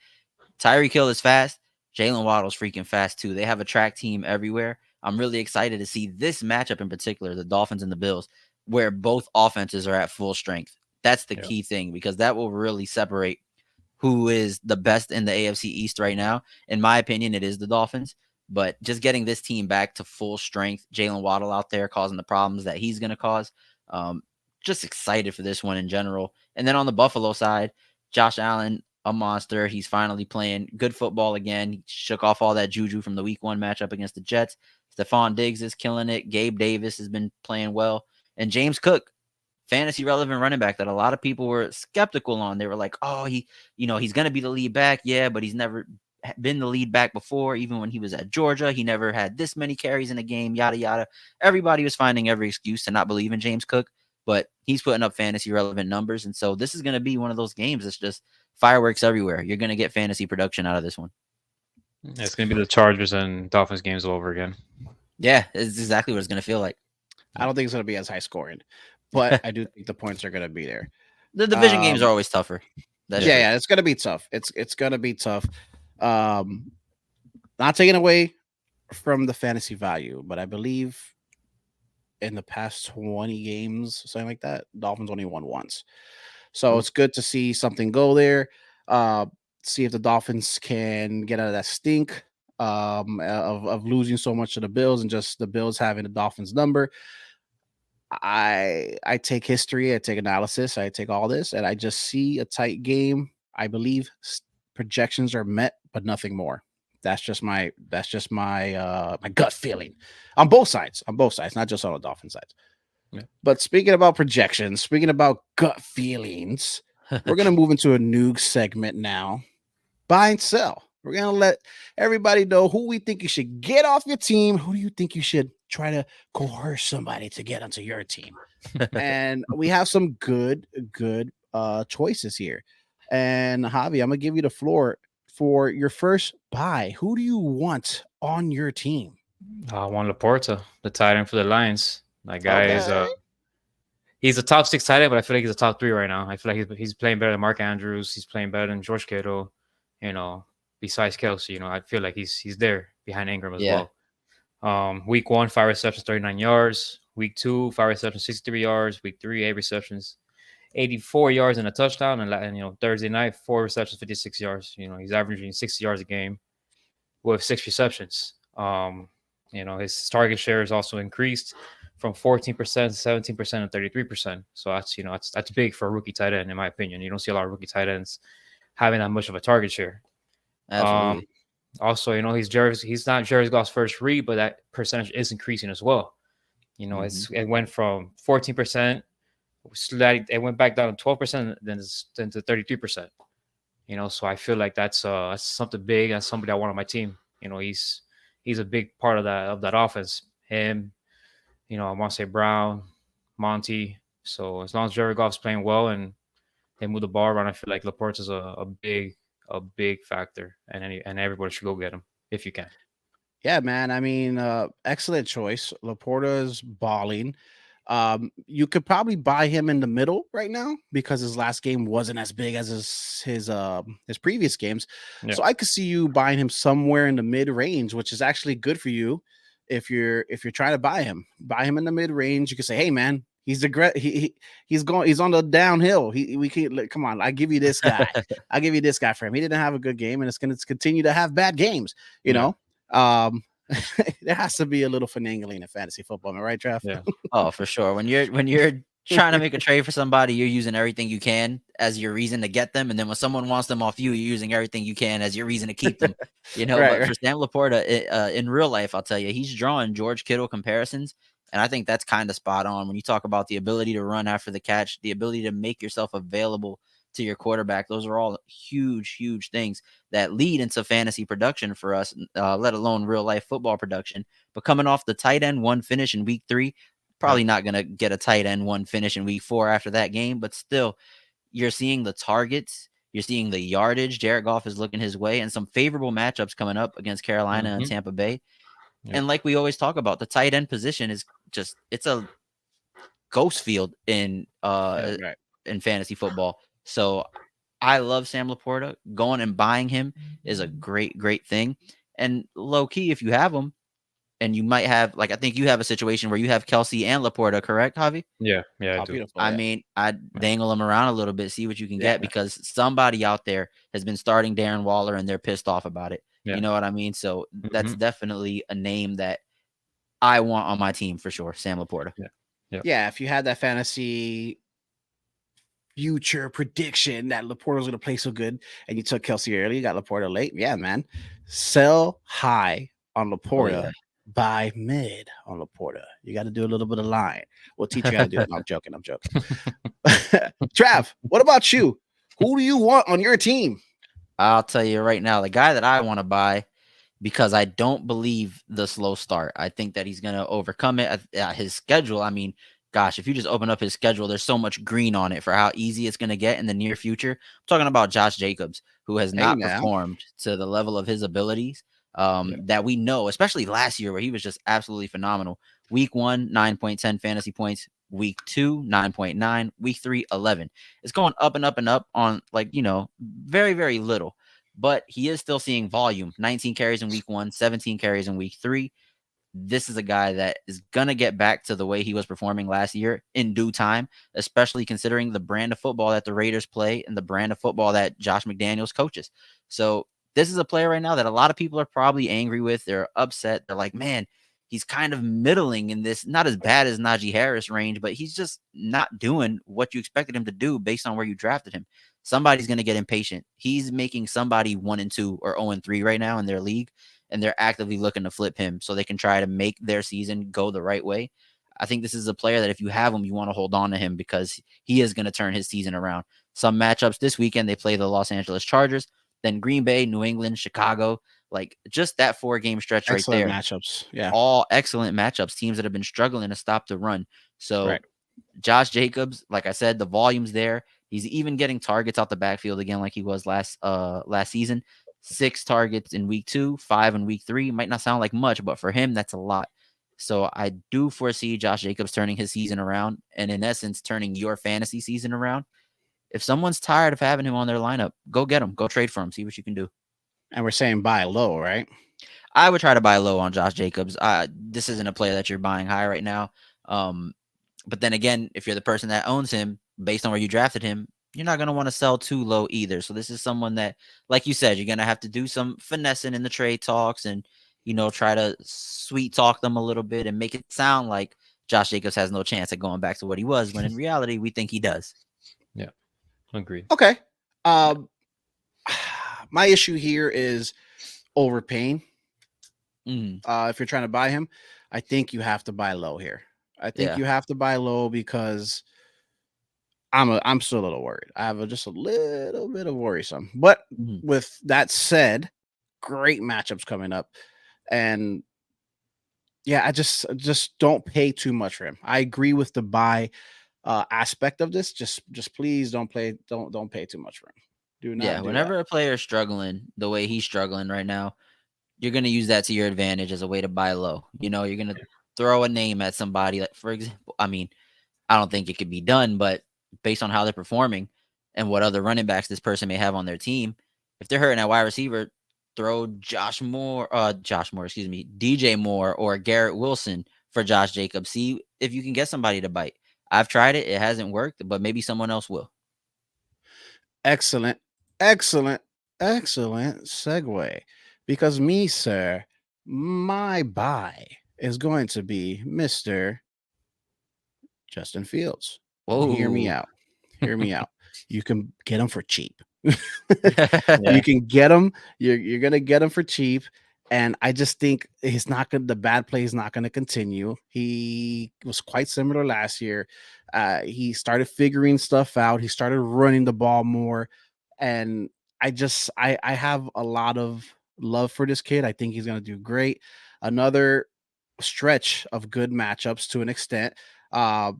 Tyreek Hill is fast. Jalen Waddle's freaking fast too. They have a track team everywhere. I'm really excited to see this matchup in particular, the Dolphins and the Bills, where both offenses are at full strength. That's the key thing, because that will really separate who is the best in the AFC East right now. In my opinion, it is the Dolphins. But just getting this team back to full strength, Jalen Waddle out there causing the problems that he's going to cause. Just excited for this one in general. And then on the Buffalo side, Josh Allen, a monster. He's finally playing good football again. He shook off all that juju from the week 1 matchup against the Jets. Stephon Diggs is killing it. Gabe Davis has been playing well. And James Cook, fantasy relevant running back that a lot of people were skeptical on. They were like, oh, he's going to be the lead back. Yeah, but he's never been the lead back before. Even when he was at Georgia, he never had this many carries in a game, yada, yada. Everybody was finding every excuse to not believe in James Cook, but he's putting up fantasy relevant numbers. And so this is going to be one of those games that's just fireworks everywhere. You're going to get fantasy production out of this one. It's going to be the Chargers and Dolphins games all over again. Yeah, it's exactly what it's going to feel like. I don't think it's going to be as high scoring, but I do think the points are going to be there. The division games are always tougher. Yeah, it's going to be tough. It's going to be tough. Not taking away from the fantasy value, but I believe in the past 20 games, something like that, Dolphins only won once. So it's good to see something go there. See if the Dolphins can get out of that stink of losing so much to the Bills and just the Bills having the Dolphins number. I take history, I take analysis, I take all this, and I just see a tight game. I believe projections are met, but nothing more. That's just my my gut feeling on both sides, not just on the Dolphin sides. Yeah. But speaking about projections, speaking about gut feelings, we're gonna move into a new segment now. Buy and sell. We're gonna let everybody know who we think you should get off your team. Who do you think you should try to coerce somebody to get onto your team? And we have some good choices here. And Javi, I'm gonna give you the floor for your first buy. Who do you want on your team? I want Laporta, the tight end for the Lions. That guy is he's a top 6 tight end, but I feel like he's a top 3 right now. I feel like he's playing better than Mark Andrews. He's playing better than George Kittle. Besides Kelsey, I feel like he's there behind Ingram as well. Week 1, 5 receptions, 39 yards. Week 2, 5 receptions, 63 yards. Week 3, 8 receptions, 84 yards and a touchdown. And Thursday night, 4 receptions, 56 yards. He's averaging 60 yards a game with 6 receptions. His target share is also increased from 14% to 17% and 33%. So that's that's big for a rookie tight end, in my opinion. You don't see a lot of rookie tight ends having that much of a target share. Absolutely. Also, he's not Jared Goff's first read, but that percentage is increasing as well. It went from 14%, it went back down to 12%, then to 33%. So I feel like that's something big and somebody I want on my team. He's a big part of that offense. Him, I want to say Brown, Monty. So as long as Jared Goff's playing well and they move the ball around, I feel like Laporte is a big factor, and everybody should go get him if you can. Yeah, man. I mean, excellent choice. Laporta's balling. You could probably buy him in the middle right now because his last game wasn't as big as his previous games. Yeah. So I could see you buying him somewhere in the mid range, which is actually good for you if you're trying to buy him. Buy him in the mid range. You can say, hey, man. He's on the downhill. We can't come on. I give you this guy. I give you this guy for him. He didn't have a good game, and it's going to continue to have bad games. You know, there has to be a little finagling in fantasy football, am I right, Trev? Yeah. Oh, for sure. When you're trying to make a trade for somebody, you're using everything you can as your reason to get them, and then when someone wants them off you, you're using everything you can as your reason to keep them. But for Sam Laporta, in real life, I'll tell you, he's drawing George Kittle comparisons. And I think that's kind of spot on when you talk about the ability to run after the catch, the ability to make yourself available to your quarterback. Those are all huge, huge things that lead into fantasy production for us, let alone real life football production. But coming off the tight end 1 finish in week 3, probably not going to get a tight end 1 finish in week 4 after that game. But still, you're seeing the targets. You're seeing the yardage. Jared Goff is looking his way, and some favorable matchups coming up against Carolina and Tampa Bay. Yep. And like we always talk about, the tight end position is it's a ghost field in fantasy football. So I love Sam Laporta. Going and buying him is a great, great thing. And low key, if you have him, and you might have, I think you have a situation where you have Kelsey and Laporta, correct, Javi? Yeah, I do. I mean, I'd dangle them around a little bit, see what you can get, because somebody out there has been starting Darren Waller and they're pissed off about it. Yeah. You know what I mean? So that's definitely a name that I want on my team for sure, Sam Laporta. Yeah, if you had that fantasy future prediction that Laporta was going to play so good and you took Kelsey early, you got Laporta late, yeah, man. Sell high on Laporta, buy mid on Laporta. You got to do a little bit of line. We'll teach you how to do it. No, I'm joking. Trav, what about you? Who do you want on your team? I'll tell you right now, the guy that I want to buy, because I don't believe the slow start. I think that he's going to overcome it. His schedule, I mean, gosh, if you just open up his schedule, there's so much green on it for how easy it's going to get in the near future. I'm talking about Josh Jacobs, who has not performed to the level of his abilities that we know, especially last year where he was just absolutely phenomenal. Week 1, 9.10 fantasy points. Week 2, 9.9. Week 3, 11. It's going up and up and up on very, very little. But he is still seeing volume. 19 carries in week 1, 17 carries in week 3. This is a guy that is going to get back to the way he was performing last year in due time, especially considering the brand of football that the Raiders play and the brand of football that Josh McDaniels coaches. So this is a player right now that a lot of people are probably angry with. They're upset. They're like, man, he's kind of middling in this, not as bad as Najee Harris range, but he's just not doing what you expected him to do based on where you drafted him. Somebody's going to get impatient. He's making somebody 1-2 or 0-3 right now in their league, and they're actively looking to flip him so they can try to make their season go the right way. I think this is a player that if you have him, you want to hold on to him because he is going to turn his season around. Some matchups this weekend, they play the Los Angeles Chargers, then Green Bay, New England, Chicago. Just that 4-game stretch excellent right there. Matchups. Yeah. All excellent matchups, teams that have been struggling to stop the run. So Josh Jacobs, like I said, the volume's there. He's even getting targets out the backfield again like he was last season. 6 targets in week 2, 5 in week 3. Might not sound like much, but for him, that's a lot. So I do foresee Josh Jacobs turning his season around and, in essence, turning your fantasy season around. If someone's tired of having him on their lineup, go get him. Go trade for him. See what you can do. And we're saying buy low, right? I would try to buy low on Josh Jacobs. This isn't a player that you're buying high right now. But then again, if you're the person that owns him, based on where you drafted him, you're not going to want to sell too low either. So this is someone that, like you said, you're going to have to do some finessing in the trade talks and, try to sweet talk them a little bit and make it sound like Josh Jacobs has no chance at going back to what he was, when in reality, we think he does. Yeah, agreed. Okay. My issue here is overpaying. If you're trying to buy him, I think you have to buy low here. I think you have to buy low because I'm still a little worried. I have just a little bit of worrisome. But with that said, great matchups coming up. And yeah, I just don't pay too much for him. I agree with the buy aspect of this. Just please don't pay too much for him. Do not. Yeah, whenever a player is struggling the way he's struggling right now, you're going to use that to your advantage as a way to buy low. You know, you're going to throw a name at somebody. Like, for example, I mean, I don't think it could be done, but based on how they're performing and what other running backs this person may have on their team, if they're hurting at wide receiver, throw DJ Moore, or Garrett Wilson for Josh Jacobs. See if you can get somebody to bite. I've tried it. It hasn't worked, but maybe someone else will. Excellent segue. Because me, sir, my buy is going to be Mr. Justin Fields. Whoa. Hear me out. You can get him for cheap. Yeah. You can get him. You're gonna get him for cheap. And I just think the bad play is not going to continue. He was quite similar last year. He started figuring stuff out. He started running the ball more. And I have a lot of love for this kid. I think he's going to do great. Another stretch of good matchups to an extent.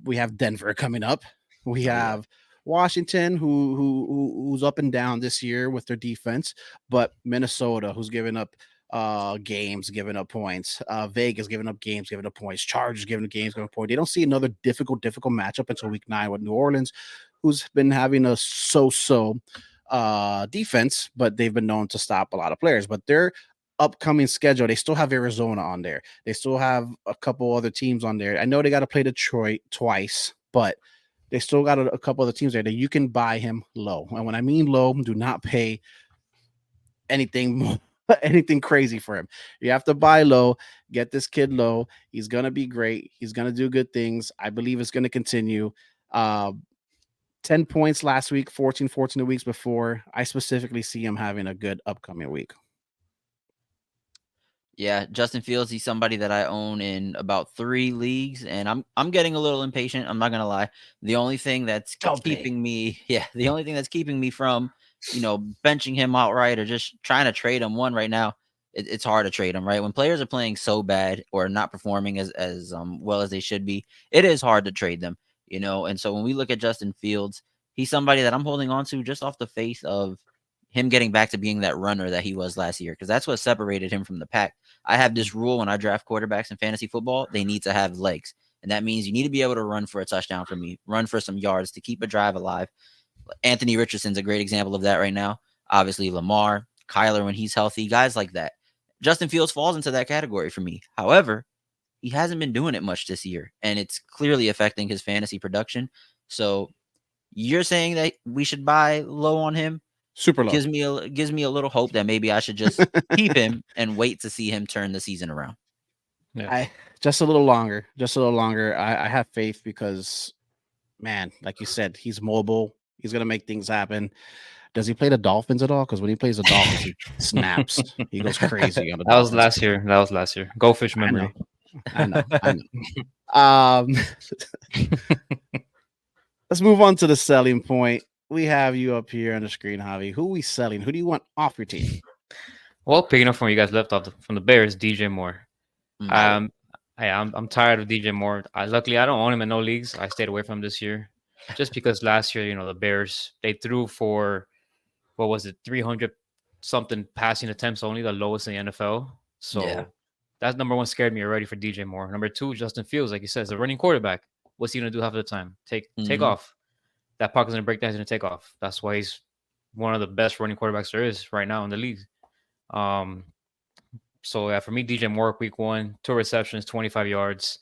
We have Denver coming up. We have Washington, who's up and down this year with their defense, but Minnesota, who's giving up games, giving up points. Vegas giving up games, giving up points. Chargers giving up games, giving up points. They don't see another difficult matchup until week 9 with New Orleans, who's been having a so-so defense, but they've been known to stop a lot of players. But their upcoming schedule, they still have Arizona on there. They still have a couple other teams on there. I know they got to play Detroit twice, but they still got a couple other teams there that you can buy him low. And when I mean low, do not pay anything crazy for him. You have to buy low, get this kid low. He's going to be great. He's going to do good things. I believe it's going to continue. 10 points last week, 14 the weeks before. I specifically see him having a good upcoming week. Yeah, Justin Fields, he's somebody that I own in about 3 leagues, and I'm getting a little impatient. I'm not going to lie. The only thing that's keeping me from, benching him outright or just trying to trade him right now, it's hard to trade him, right? When players are playing so bad or not performing as well as they should be, it is hard to trade them, And so when we look at Justin Fields, he's somebody that I'm holding on to just off the face of him getting back to being that runner that he was last year, because that's what separated him from the pack. I have this rule when I draft quarterbacks in fantasy football: they need to have legs. And that means you need to be able to run for a touchdown for me, run for some yards to keep a drive alive. Anthony Richardson's a great example of that right now. Obviously, Lamar, Kyler when he's healthy, guys like that. Justin Fields falls into that category for me. However, he hasn't been doing it much this year, and it's clearly affecting his fantasy production. So you're saying that we should buy low on him? Super low. Gives me a little hope that maybe I should just keep him and wait to see him turn the season around. Yeah. Just a little longer. I have faith because, man, like you said, he's mobile. He's gonna make things happen. Does he play the Dolphins at all? Because when he plays the Dolphins, he snaps. He goes crazy on the Dolphins. That was last year. Go Fish memory. I know. Let's move on to the selling point. We have you up here on the screen, Javi. Who we selling? Who do you want off your team? Well, picking up from where you guys left off from the Bears, DJ Moore. I'm tired of DJ Moore. Luckily, I don't own him in no leagues. I stayed away from him this year, just because last year, the Bears, they threw for, 300 something passing attempts only, the lowest in the NFL. So that's number one, scared me already for DJ Moore. Number 2, Justin Fields, like you said, is a running quarterback. What's he gonna do half the time? Take off. That pocket's gonna break down. He's gonna take off. That's why he's one of the best running quarterbacks there is right now in the league. So yeah, for me, DJ Moore, week 1, 2 receptions, 25 yards.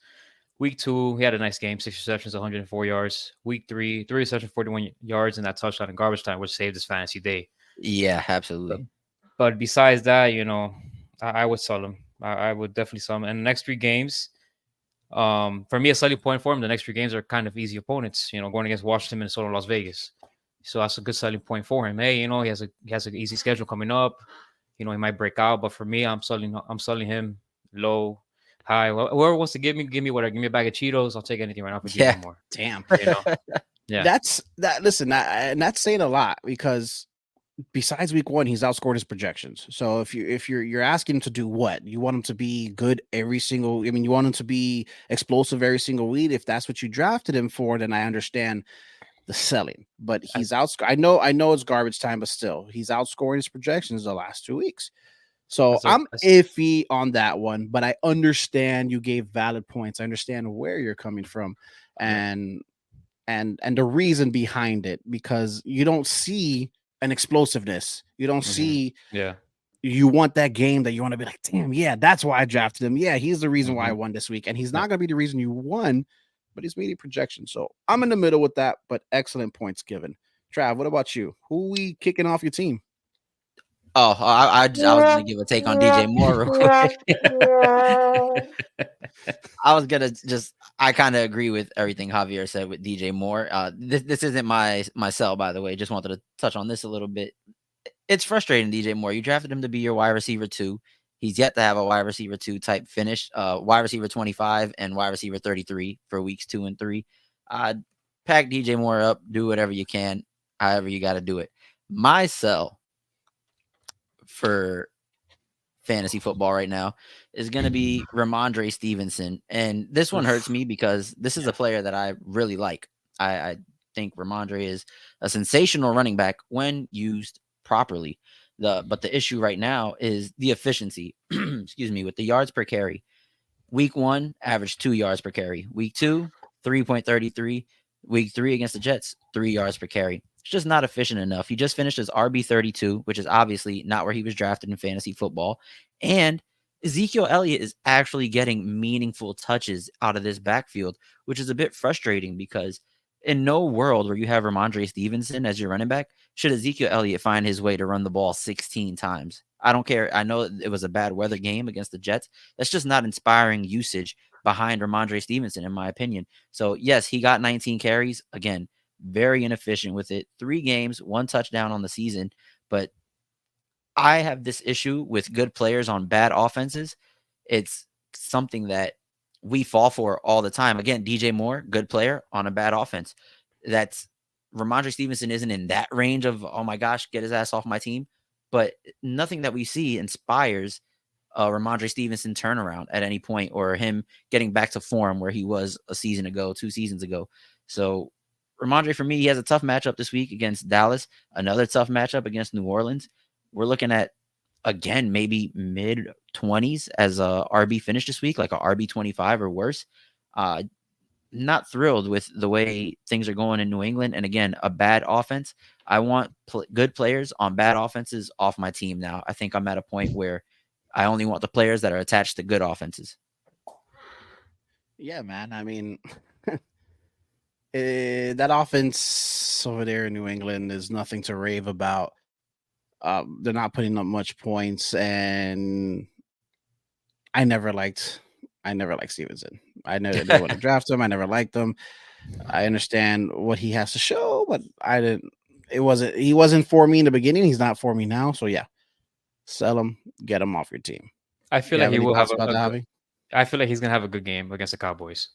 Week 2, he had a nice game, 6 receptions, 104 yards. Week 3, 3 receptions, 41 yards, and that touchdown in garbage time, which saved his fantasy day. Yeah, absolutely. But besides that, I would sell him. I would definitely sell him. And the next 3 games, For me, a selling point for him, the next 3 games are kind of easy opponents. Going against Washington, Minnesota, Las Vegas. So that's a good selling point for him. Hey, he has an easy schedule coming up. He might break out, but for me, I'm selling him low, high. Whoever wants to give me whatever. Give me a bag of Cheetos. I'll take anything right now for DJ Moore. Damn. Yeah. That's that. Listen, and that's saying a lot because besides week 1, he's outscored his projections. So if you're asking him to do what, you want him to be good every single. I mean, you want him to be explosive every single week. If that's what you drafted him for, then I understand the selling. But he's I know it's garbage time, but still, he's outscoring his projections the last 2 weeks. So I'm iffy on that one, but I understand you gave valid points. I understand where you're coming from, and the reason behind it, because you don't see an explosiveness. You don't see. Yeah. You want that game that you want to be like, damn, yeah, that's why I drafted him. Yeah, he's the reason why I won this week, and he's not going to be the reason you won, but he's meeting projections. So I'm in the middle with that, but excellent points given. Trav, what about you? Who we kicking off your team? Oh, I was going to give a take on DJ Moore real quick. I was going to I kind of agree with everything Javier said with DJ Moore. This isn't my sell, by the way. Just wanted to touch on this a little bit. It's frustrating, DJ Moore. You drafted him to be your wide receiver 2. He's yet to have a wide receiver 2 type finish, wide receiver 25 and wide receiver 33 for weeks 2 and 3. Pack DJ Moore up, do whatever you can, however you got to do it. My sell for fantasy football right now is going to be Ramondre Stevenson. And this one hurts me because this is a player that I really like. I think Ramondre is a sensational running back when used properly. But the issue right now is the efficiency, excuse me, with the yards per carry. Week 1, averaged 2 yards per carry. Week 2, 3.33. Week 3 against the Jets, 3 yards per carry. It's just not efficient enough. He just finished as RB32, which is obviously not where he was drafted in fantasy football. And Ezekiel Elliott is actually getting meaningful touches out of this backfield, which is a bit frustrating because in no world where you have Ramondre Stevenson as your running back should Ezekiel Elliott find his way to run the ball 16 times. I don't care. I know it was a bad weather game against the Jets. That's just not inspiring usage behind Ramondre Stevenson, in my opinion. So, yes, he got 19 carries. Again, very inefficient with it. 3 games, 1 touchdown on the season. But I have this issue with good players on bad offenses. It's something that we fall for all the time. Again, DJ Moore, good player on a bad offense. That's Ramondre Stevenson isn't in that range of, oh my gosh, get his ass off my team. But nothing that we see inspires a Ramondre Stevenson turnaround at any point or him getting back to form where he was a season ago, 2 seasons ago. So Ramondre, for me, he has a tough matchup this week against Dallas, another tough matchup against New Orleans. We're looking at, again, maybe mid-20s as a RB finish this week, like a RB 25 or worse. Not thrilled with the way things are going in New England. And again, a bad offense. I want good players on bad offenses off my team now. I think I'm at a point where I only want the players that are attached to good offenses. Yeah, man. I mean, that offense over there in New England is nothing to rave about. They're not putting up much points, and I never liked Stevenson. I never didn't want to draft him. I never liked him. I understand what he has to show, but I didn't. He wasn't for me in the beginning. He's not for me now. So yeah, sell him, get him off your team. I feel like he will have I feel like he's gonna have a good game against the Cowboys.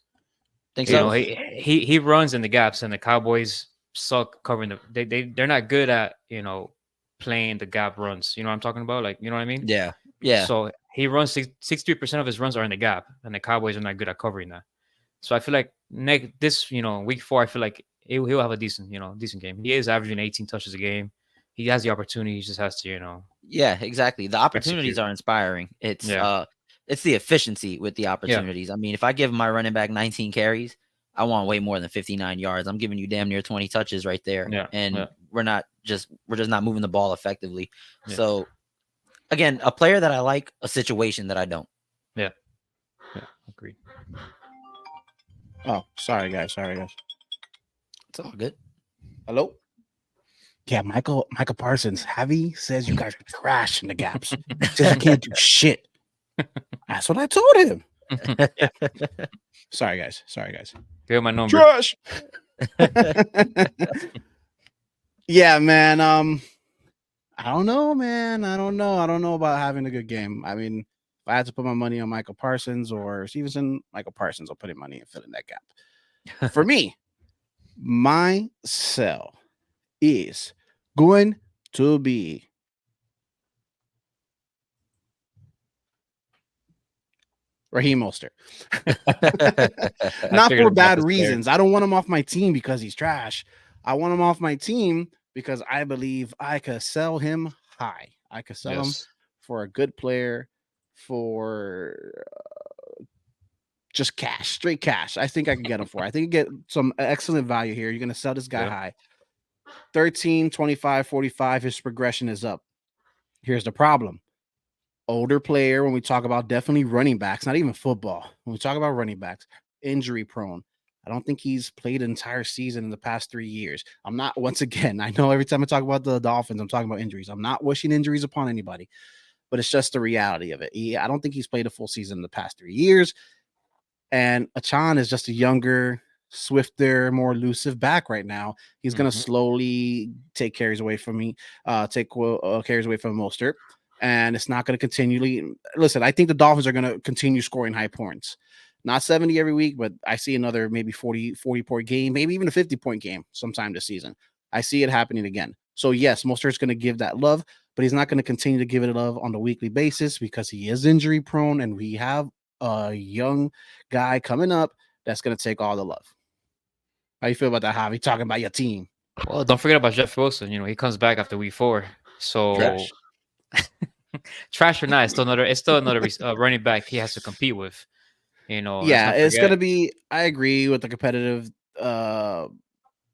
Think so? He runs in the gaps, and the Cowboys suck covering they're not good at playing the gap runs. You know what I'm talking about? Like, you know what I mean? Yeah. So he runs 63% of his runs are in the gap, and the Cowboys are not good at covering that. So I feel like week 4, I feel like he'll have a decent game. He is averaging 18 touches a game. He has the opportunity. He just has to, Yeah, exactly. The opportunities are inspiring. It's the efficiency with the opportunities. I mean, if I give my running back 19 carries, I want way more than 59 yards. I'm giving you damn near 20 touches right there. We're just not moving the ball effectively. Yeah. So again, a player that I like, a situation that I don't. Yeah, agreed. Oh, sorry guys. It's all good. Hello? Yeah, Michael Parsons. Javi says you guys are trash in the gaps. Says you can't do shit. That's what I told him. Sorry, guys. Give my number. Trash. Yeah, man. I don't know, man. I don't know about having a good game. I mean, if I had to put my money on Michael Parsons or Stevenson, Michael Parsons, I'll put in money and fill in that gap. For me, my sell is going to be Raheem Mostert. Not for bad reasons. I don't want him off my team because he's trash. I want him off my team because I believe I could sell him high. I could sell him for a good player, for just cash, straight cash. I think I can get him for. I think you get some excellent value here. You're going to sell this guy high. 13, 25, 45. His progression is up. Here's the problem. Older player, when we talk about definitely running backs, not even football. When we talk about running backs, injury prone. I don't think he's played an entire season in the past 3 years. I'm not, once again, I know every time I talk about the Dolphins, I'm talking about injuries. I'm not wishing injuries upon anybody, but it's just the reality of it. I don't think he's played a full season in the past 3 years. And Achan is just a younger, swifter, more elusive back right now. He's going to slowly take carries away from me, take carries away from Mostert. And it's not going to continually listen. I think the Dolphins are going to continue scoring high points, not 70 every week, but I see another maybe 40 point game, maybe even a 50-point game sometime this season. I see it happening again. So yes, Mostert's going to give that love, but he's not going to continue to give it love on a weekly basis because he is injury prone and we have a young guy coming up that's going to take all the love. How you feel about that, Javi? Talking about your team. Well, don't forget about Jeff Wilson. You know, he comes back after week 4. So trash or not, it's still another running back he has to compete with. You know, yeah, it's gonna be. I agree with the competitive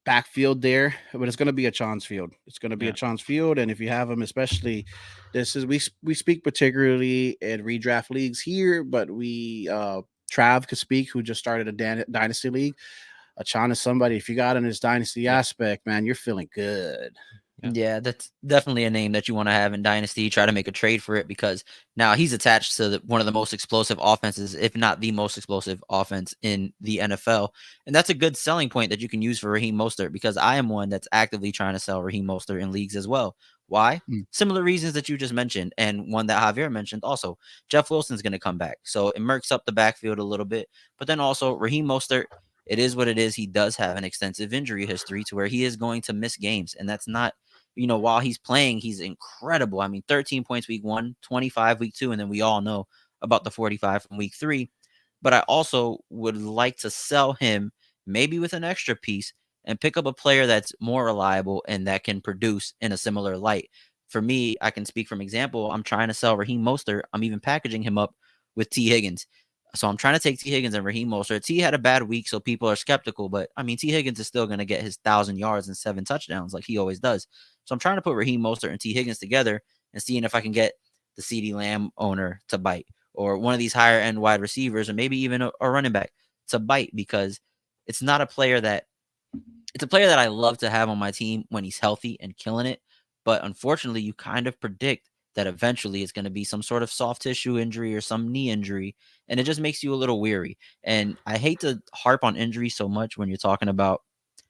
backfield there, but it's gonna be a chance field. It's gonna be a chance field, and if you have him, especially we speak particularly in redraft leagues here, but we Trav could speak, who just started a dynasty league. Achan is somebody. If you got in his dynasty aspect, man, you're feeling good. Yeah, that's definitely a name that you want to have in Dynasty. Try to make a trade for it because now he's attached to one of the most explosive offenses, if not the most explosive offense in the NFL. And that's a good selling point that you can use for Raheem Mostert because I am one that's actively trying to sell Raheem Mostert in leagues as well. Why? Similar reasons that you just mentioned and one that Javier mentioned also. Jeff Wilson's going to come back. So it murks up the backfield a little bit. But then also Raheem Mostert, it is what it is. He does have an extensive injury history to where he is going to miss games. And that's not, while he's playing, he's incredible. I mean, 13 points week 1, 25 week 2, and then we all know about the 45 from week 3. But I also would like to sell him maybe with an extra piece and pick up a player that's more reliable and that can produce in a similar light. For me, I can speak from example. I'm trying to sell Raheem Mostert. I'm even packaging him up with T. Higgins. So I'm trying to take T. Higgins and Raheem Mostert. T had a bad week, so people are skeptical. But, I mean, T. Higgins is still going to get his 1,000 yards and 7 touchdowns like he always does. So I'm trying to put Raheem Mostert and T. Higgins together and seeing if I can get the CeeDee Lamb owner to bite or one of these higher-end wide receivers or maybe even a running back to bite because it's not a player that – it's a player that I love to have on my team when he's healthy and killing it. But unfortunately, you kind of predict that eventually it's going to be some sort of soft tissue injury or some knee injury, and it just makes you a little weary. And I hate to harp on injury so much when you're talking about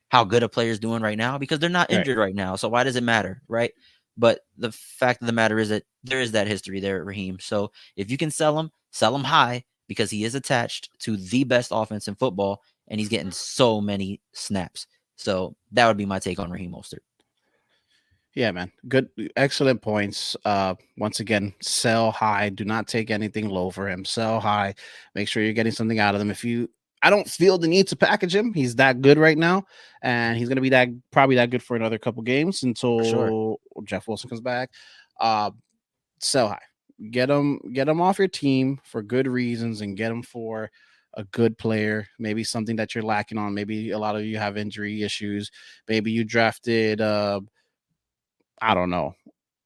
how good a player's doing right now because they're not injured right now. So why does it matter, right? But the fact of the matter is that there is that history there at Raheem. So if you can sell him high because he is attached to the best offense in football and he's getting so many snaps. So that would be my take on Raheem Mostert. Yeah, man. Good, excellent points. Once again, sell high. Do not take anything low for him. Sell high. Make sure you're getting something out of them. I don't feel the need to package him. He's that good right now, and he's gonna be probably that good for another couple games until Jeff Wilson comes back. Sell high. Get him off your team for good reasons, and get him for a good player. Maybe something that you're lacking on. Maybe a lot of you have injury issues. Maybe you drafted. I don't know.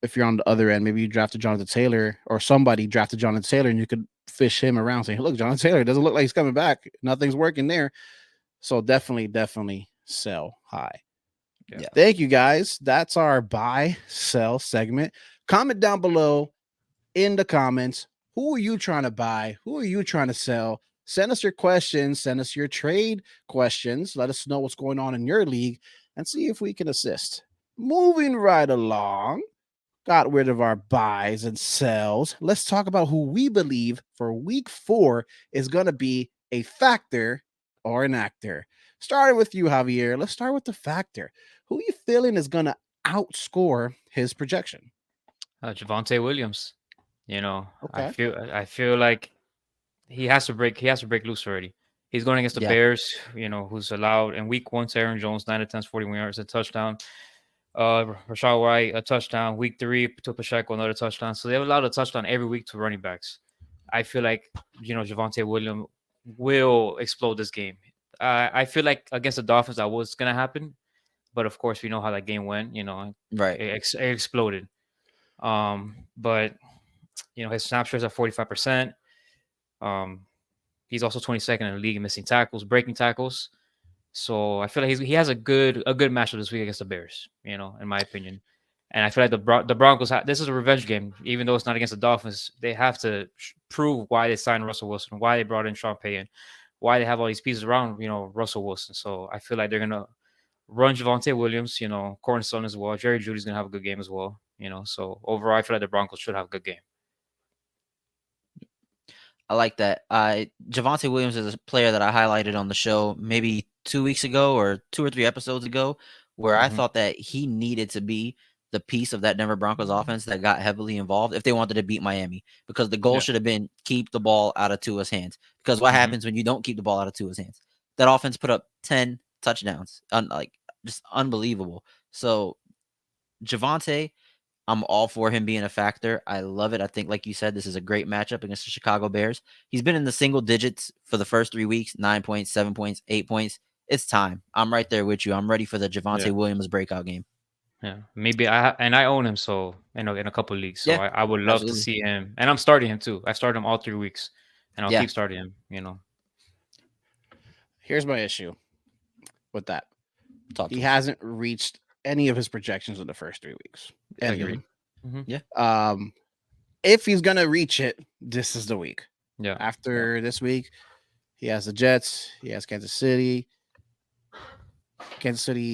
If you're on the other end, maybe you drafted Jonathan Taylor or somebody drafted Jonathan Taylor and you could fish him around saying, look, Jonathan Taylor doesn't look like he's coming back. Nothing's working there. So definitely sell high. Yeah. Thank you, guys. That's our buy, sell segment. Comment down below in the comments Who are you trying to buy? Who are you trying to sell? Send us your questions. Send us your trade questions. Let us know what's going on in your league and see if we can assist. Moving right along, got rid of our buys and sells. Let's talk about who we believe for week 4 is going to be a factor or an actor. Starting with you, Javier. Let's start with the factor. Who you feeling is going to outscore his projection? Javonte Williams. Okay. I feel like he has to break loose already. He's going against the Bears, who's allowed in week 1 to Aaron Jones 9 attempts, 41 yards, a touchdown. Rashad White, a touchdown. Week 3 to Pacheco, another touchdown. So they have allowed a touchdown every week to running backs. I feel like Javonte Williams will explode this game. I feel like against the Dolphins that was going to happen, but of course we know how that game went. Right. It exploded. But his snap shares at 45%. He's also 22nd in the league in missing tackles, breaking tackles. So I feel like he has a good matchup this week against the Bears, in my opinion. And I feel like the Broncos, this is a revenge game. Even though it's not against the Dolphins, they have to prove why they signed Russell Wilson, why they brought in Sean Payton, why they have all these pieces around, Russell Wilson. So I feel like they're going to run Javonte Williams, Cornerstone as well. Jerry Jeudy's going to have a good game as well, So overall, I feel like the Broncos should have a good game. I like that. Javonte Williams is a player that I highlighted on the show maybe 2 weeks ago or 2 or 3 episodes ago, where I thought that he needed to be the piece of that Denver Broncos offense that got heavily involved if they wanted to beat Miami, because the goal should have been keep the ball out of Tua's hands. Because what happens when you don't keep the ball out of Tua's hands? That offense put up 10 touchdowns, just unbelievable. So Javonte, I'm all for him being a factor. I love it. I think, like you said, this is a great matchup against the Chicago Bears. He's been in the single digits for the first 3 weeks, 9 points, 7 points, 8 points. It's time. I'm right there with you. I'm ready for the Javonte Williams breakout game. Yeah, maybe I own him, so in a couple leagues. So I would love to see him, and I'm starting him too. I started him all 3 weeks, and I'll keep starting him. Here's my issue with that. He hasn't reached any of his projections in the first 3 weeks. Agreed. If he's gonna reach it, this is the week. Yeah. After this week, he has the Jets. He has Kansas City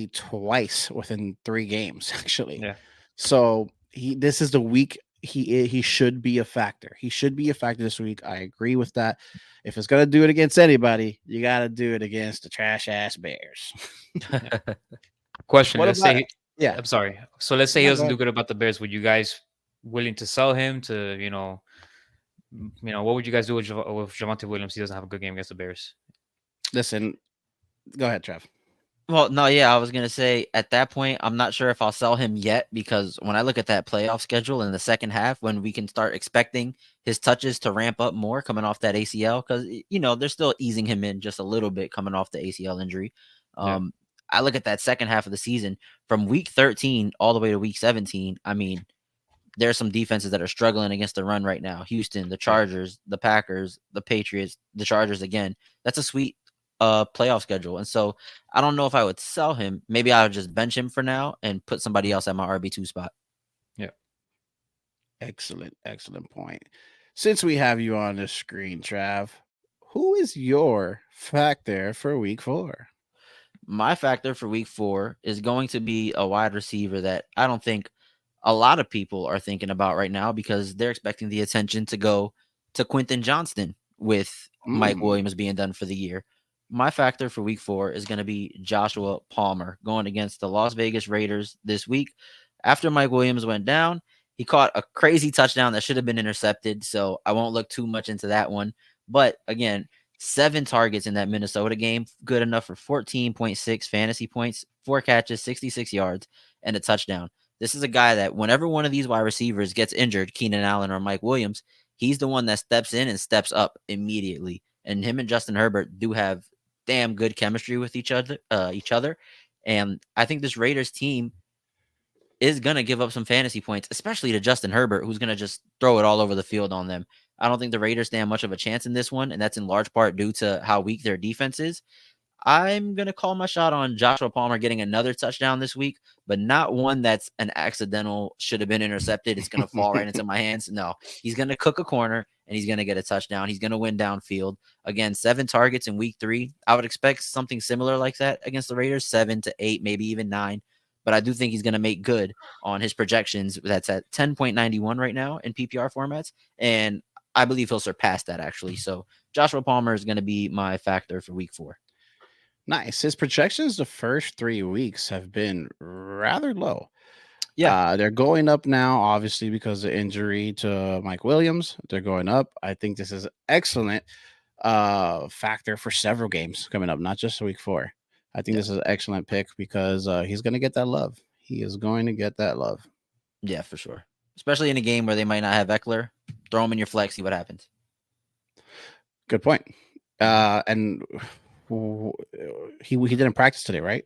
twice within 3 games, actually. Yeah. So this is the week he should be a factor. He should be a factor this week. I agree with that. If it's gonna do it against anybody, you gotta do it against the trash ass Bears. Question. Yeah, I'm sorry. So let's say he doesn't do good about the Bears. Would you guys willing to sell him to, what would you guys do with Javonte Williams? He doesn't have a good game against the Bears. Listen, go ahead, Trev. Well, no, I was going to say at that point, I'm not sure if I'll sell him yet, because when I look at that playoff schedule in the second half, when we can start expecting his touches to ramp up more coming off that ACL, because, they're still easing him in just a little bit coming off the ACL injury. I look at that second half of the season from week 13 all the way to week 17. I mean, there's some defenses that are struggling against the run right now. Houston, the Chargers, the Packers, the Patriots, the Chargers again. That's a sweet playoff schedule. And so I don't know if I would sell him. Maybe I would just bench him for now and put somebody else at my RB2 spot. Yeah. Excellent point. Since we have you on the screen, Trav, who is your factor for week 4? My factor for week 4 is going to be a wide receiver that I don't think a lot of people are thinking about right now, because they're expecting the attention to go to Quentin Johnston with Mike Williams being done for the year. My factor for week 4 is going to be Joshua Palmer going against the Las Vegas Raiders this week. After Mike Williams went down, he caught a crazy touchdown that should have been intercepted, so I won't look too much into that one. But again, 7 targets in that Minnesota game, good enough for 14.6 fantasy points, 4 catches, 66 yards, and a touchdown. This is a guy that whenever one of these wide receivers gets injured, Keenan Allen or Mike Williams, he's the one that steps in and steps up immediately. And him and Justin Herbert do have damn good chemistry with each other. And I think this Raiders team is going to give up some fantasy points, especially to Justin Herbert, who's going to just throw it all over the field on them. I don't think the Raiders stand much of a chance in this one, and that's in large part due to how weak their defense is. I'm going to call my shot on Joshua Palmer getting another touchdown this week, but not one that's an accidental, should have been intercepted. It's going to fall right into my hands. No, he's going to cook a corner and he's going to get a touchdown. He's going to win downfield. Again, 7 targets in week 3. I would expect something similar like that against the Raiders, 7 to 8, maybe even 9. But I do think he's going to make good on his projections. That's at 10.91 right now in PPR formats. And I believe he'll surpass that, actually. So Joshua Palmer is going to be my factor for week 4. Nice. His projections the first 3 weeks have been rather low. Yeah. They're going up now, obviously, because of injury to Mike Williams. They're going up. I think this is excellent factor for several games coming up, not just week 4. I think this is an excellent pick because he's going to get that love. He is going to get that love. Yeah, for sure. Especially in a game where they might not have Eckler. Throw him in your flex, see what happens. Good point. And he didn't practice today, right,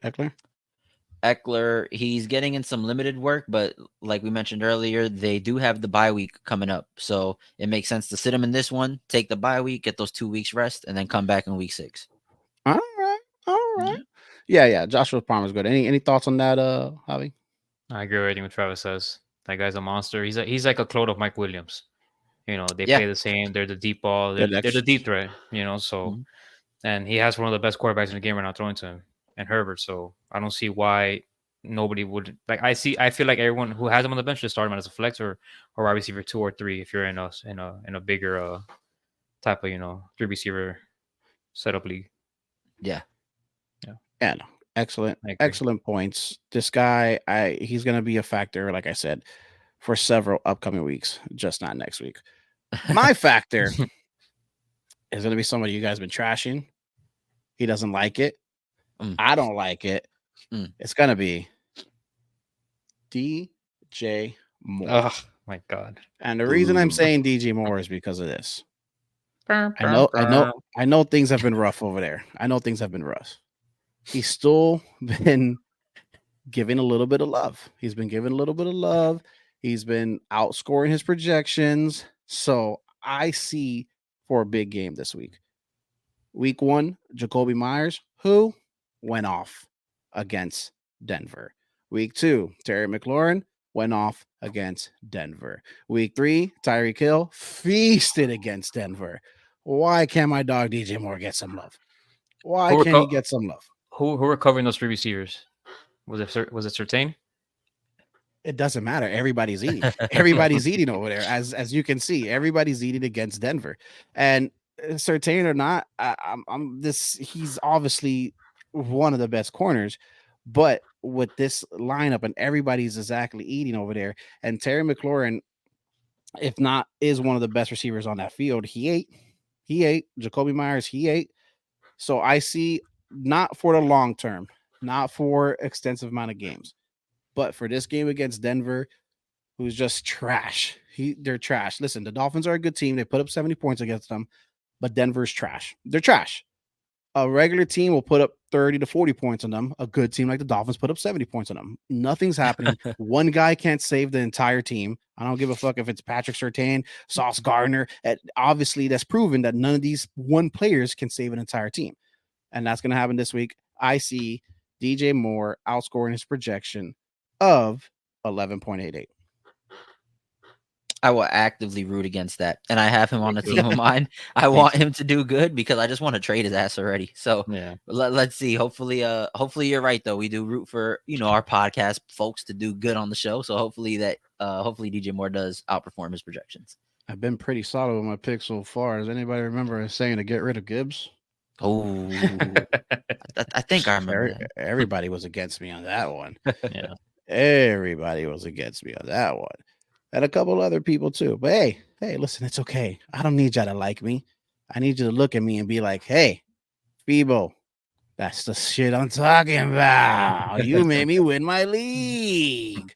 Eckler, he's getting in some limited work, but like we mentioned earlier, they do have the bye week coming up. So it makes sense to sit him in this one, take the bye week, get those 2 weeks rest, and then come back in week 6. All right. Yeah. Joshua Palmer's good. Any thoughts on that, Javi? I agree with everything what Travis says. That guy's a monster. He's like a clone of Mike Williams. They play the same. They're the deep ball. They're the deep threat. So, and he has one of the best quarterbacks in the game right now throwing to him, and Herbert. So I don't see why nobody would like. I feel like everyone who has him on the bench should start him as a flex or wide receiver 2 or 3 if you're in a bigger type of 3 receiver setup league. Yeah. No. Excellent points. This guy, he's going to be a factor, like I said, for several upcoming weeks, just not next week. My factor is going to be somebody you guys have been trashing. He doesn't like it. I don't like it. It's going to be DJ Moore. Oh, my God. And the reason I'm saying DJ Moore is because of this. I know things have been rough over there. He's still been giving a little bit of love. He's been outscoring his projections. So I see for a big game this week. Week 1, Jacoby Myers, who went off against Denver. Week 2, Terry McLaurin went off against Denver. Week 3, Tyreek Hill feasted against Denver. Why can't my dog DJ Moore get some love? Why can't he get some love? Who were covering those 3 receivers? Was it Surtain? It doesn't matter. Everybody's eating. Everybody's eating over there, as you can see. Everybody's eating against Denver, and Surtain or not, he's obviously one of the best corners, but with this lineup and everybody's exactly eating over there, and Terry McLaurin, if not, is one of the best receivers on that field. He ate. Jacoby Myers, he ate. So I see. Not for the long term, not for extensive amount of games, but for this game against Denver, who's just trash. They're trash. Listen, the Dolphins are a good team. They put up 70 points against them, but Denver's trash. They're trash. A regular team will put up 30 to 40 points on them. A good team like the Dolphins put up 70 points on them. Nothing's happening. One guy can't save the entire team. I don't give a fuck if it's Patrick Surtain, Sauce Gardner. Obviously, that's proven that none of these one players can save an entire team. And that's going to happen this week. I see DJ Moore outscoring his projection of 11.88. I will actively root against that. And I have him on the team of mine. I want him to do good because I just want to trade his ass already. So let's see. Hopefully you're right, though. We do root for, our podcast folks to do good on the show. So hopefully DJ Moore does outperform his projections. I've been pretty solid with my picks so far. Does anybody remember saying to get rid of Gibbs? Oh, I think I remember. Everybody was against me on that one. Yeah, everybody was against me on that one, and a couple other people too. But hey, listen, it's okay. I don't need y'all to like me. I need you to look at me and be like, "Hey, Feebz, that's the shit I'm talking about. You made me win my league."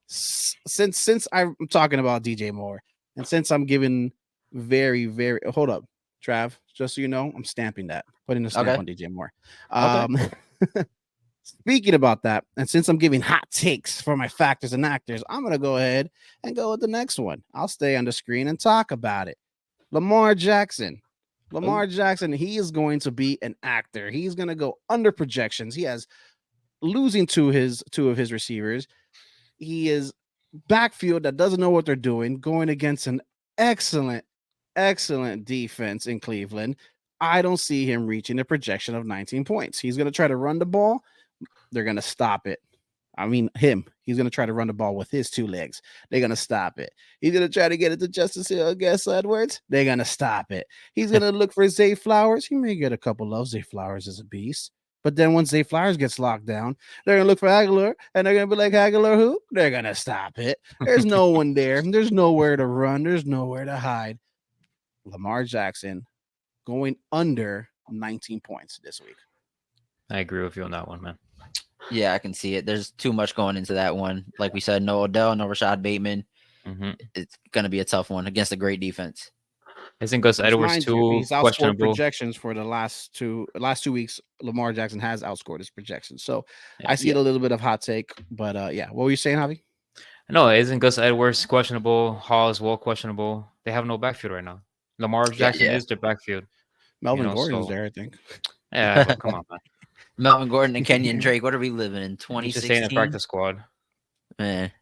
Since I'm talking about DJ Moore, and since I'm giving very, very hold up. Trav, just so you know, I'm stamping that, putting a stamp on DJ Moore. Speaking about that, and since I'm giving hot takes for my factors and actors, I'm going to go ahead and go with the next one. I'll stay on the screen and talk about it. Lamar Jackson Lamar Jackson, he is going to be an actor. He's going to go under projections. He has losing two of his receivers. He is backfield that doesn't know what they're doing, going against an excellent defense in Cleveland. I don't see him reaching a projection of 19 points. He's going to try to run the ball. They're going to stop it. I mean, he's going to try to run the ball with his two legs. They're going to stop it. He's going to try to get it to Justice Hill against Edwards. They're going to stop it. He's going to look for Zay Flowers. He may get a couple loves. Zay Flowers is a beast. But then once Zay Flowers gets locked down, they're going to look for Aguilar, and they're going to be like, Aguilar who? They're going to stop it. There's no one there. There's nowhere to run. There's nowhere to hide. Lamar Jackson going under 19 points this week. I agree with you on that one, man. Yeah, I can see it. There's too much going into that one. Like we said, no Odell, no Rashad Bateman. Mm-hmm. It's going to be a tough one against a great defense. Isn't Gus Edwards too he's outscored questionable? Projections for the last 2 weeks. Lamar Jackson has outscored his projections. So I see it a little bit of hot take, but what were you saying, Javi? No, isn't Gus Edwards questionable? Hall is well questionable. They have no backfield right now. Lamar Jackson is their backfield. Melvin Gordon's there, I think. Yeah, but come on, man. Melvin Gordon and Kenyon Drake. What are we living in? 2016. Just saying the practice squad.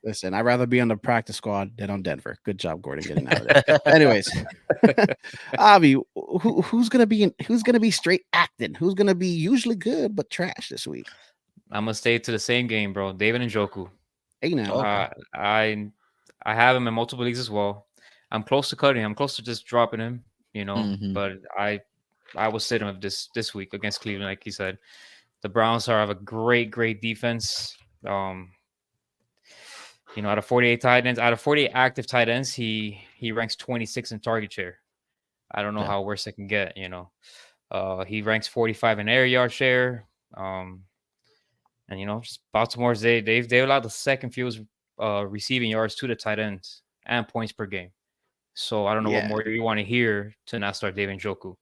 Listen, I'd rather be on the practice squad than on Denver. Good job, Gordon, getting out of there. Anyways, Avi, who's gonna be straight acting? Who's gonna be usually good but trash this week? I'm gonna stay to the same game, bro. David Njoku. Hey now, I have him in multiple leagues as well. I'm close to cutting him. I'm close to just dropping him, But I will sit him this week against Cleveland, like he said. The Browns have a great defense. Out of 48 tight ends, out of 48 active tight ends, he ranks 26 in target share. I don't know how worse it can get. He ranks 45 in air yard share. Baltimore's they allowed the second fewest receiving yards to the tight ends and points per game. So I don't know what more you want to hear to not start David Njoku.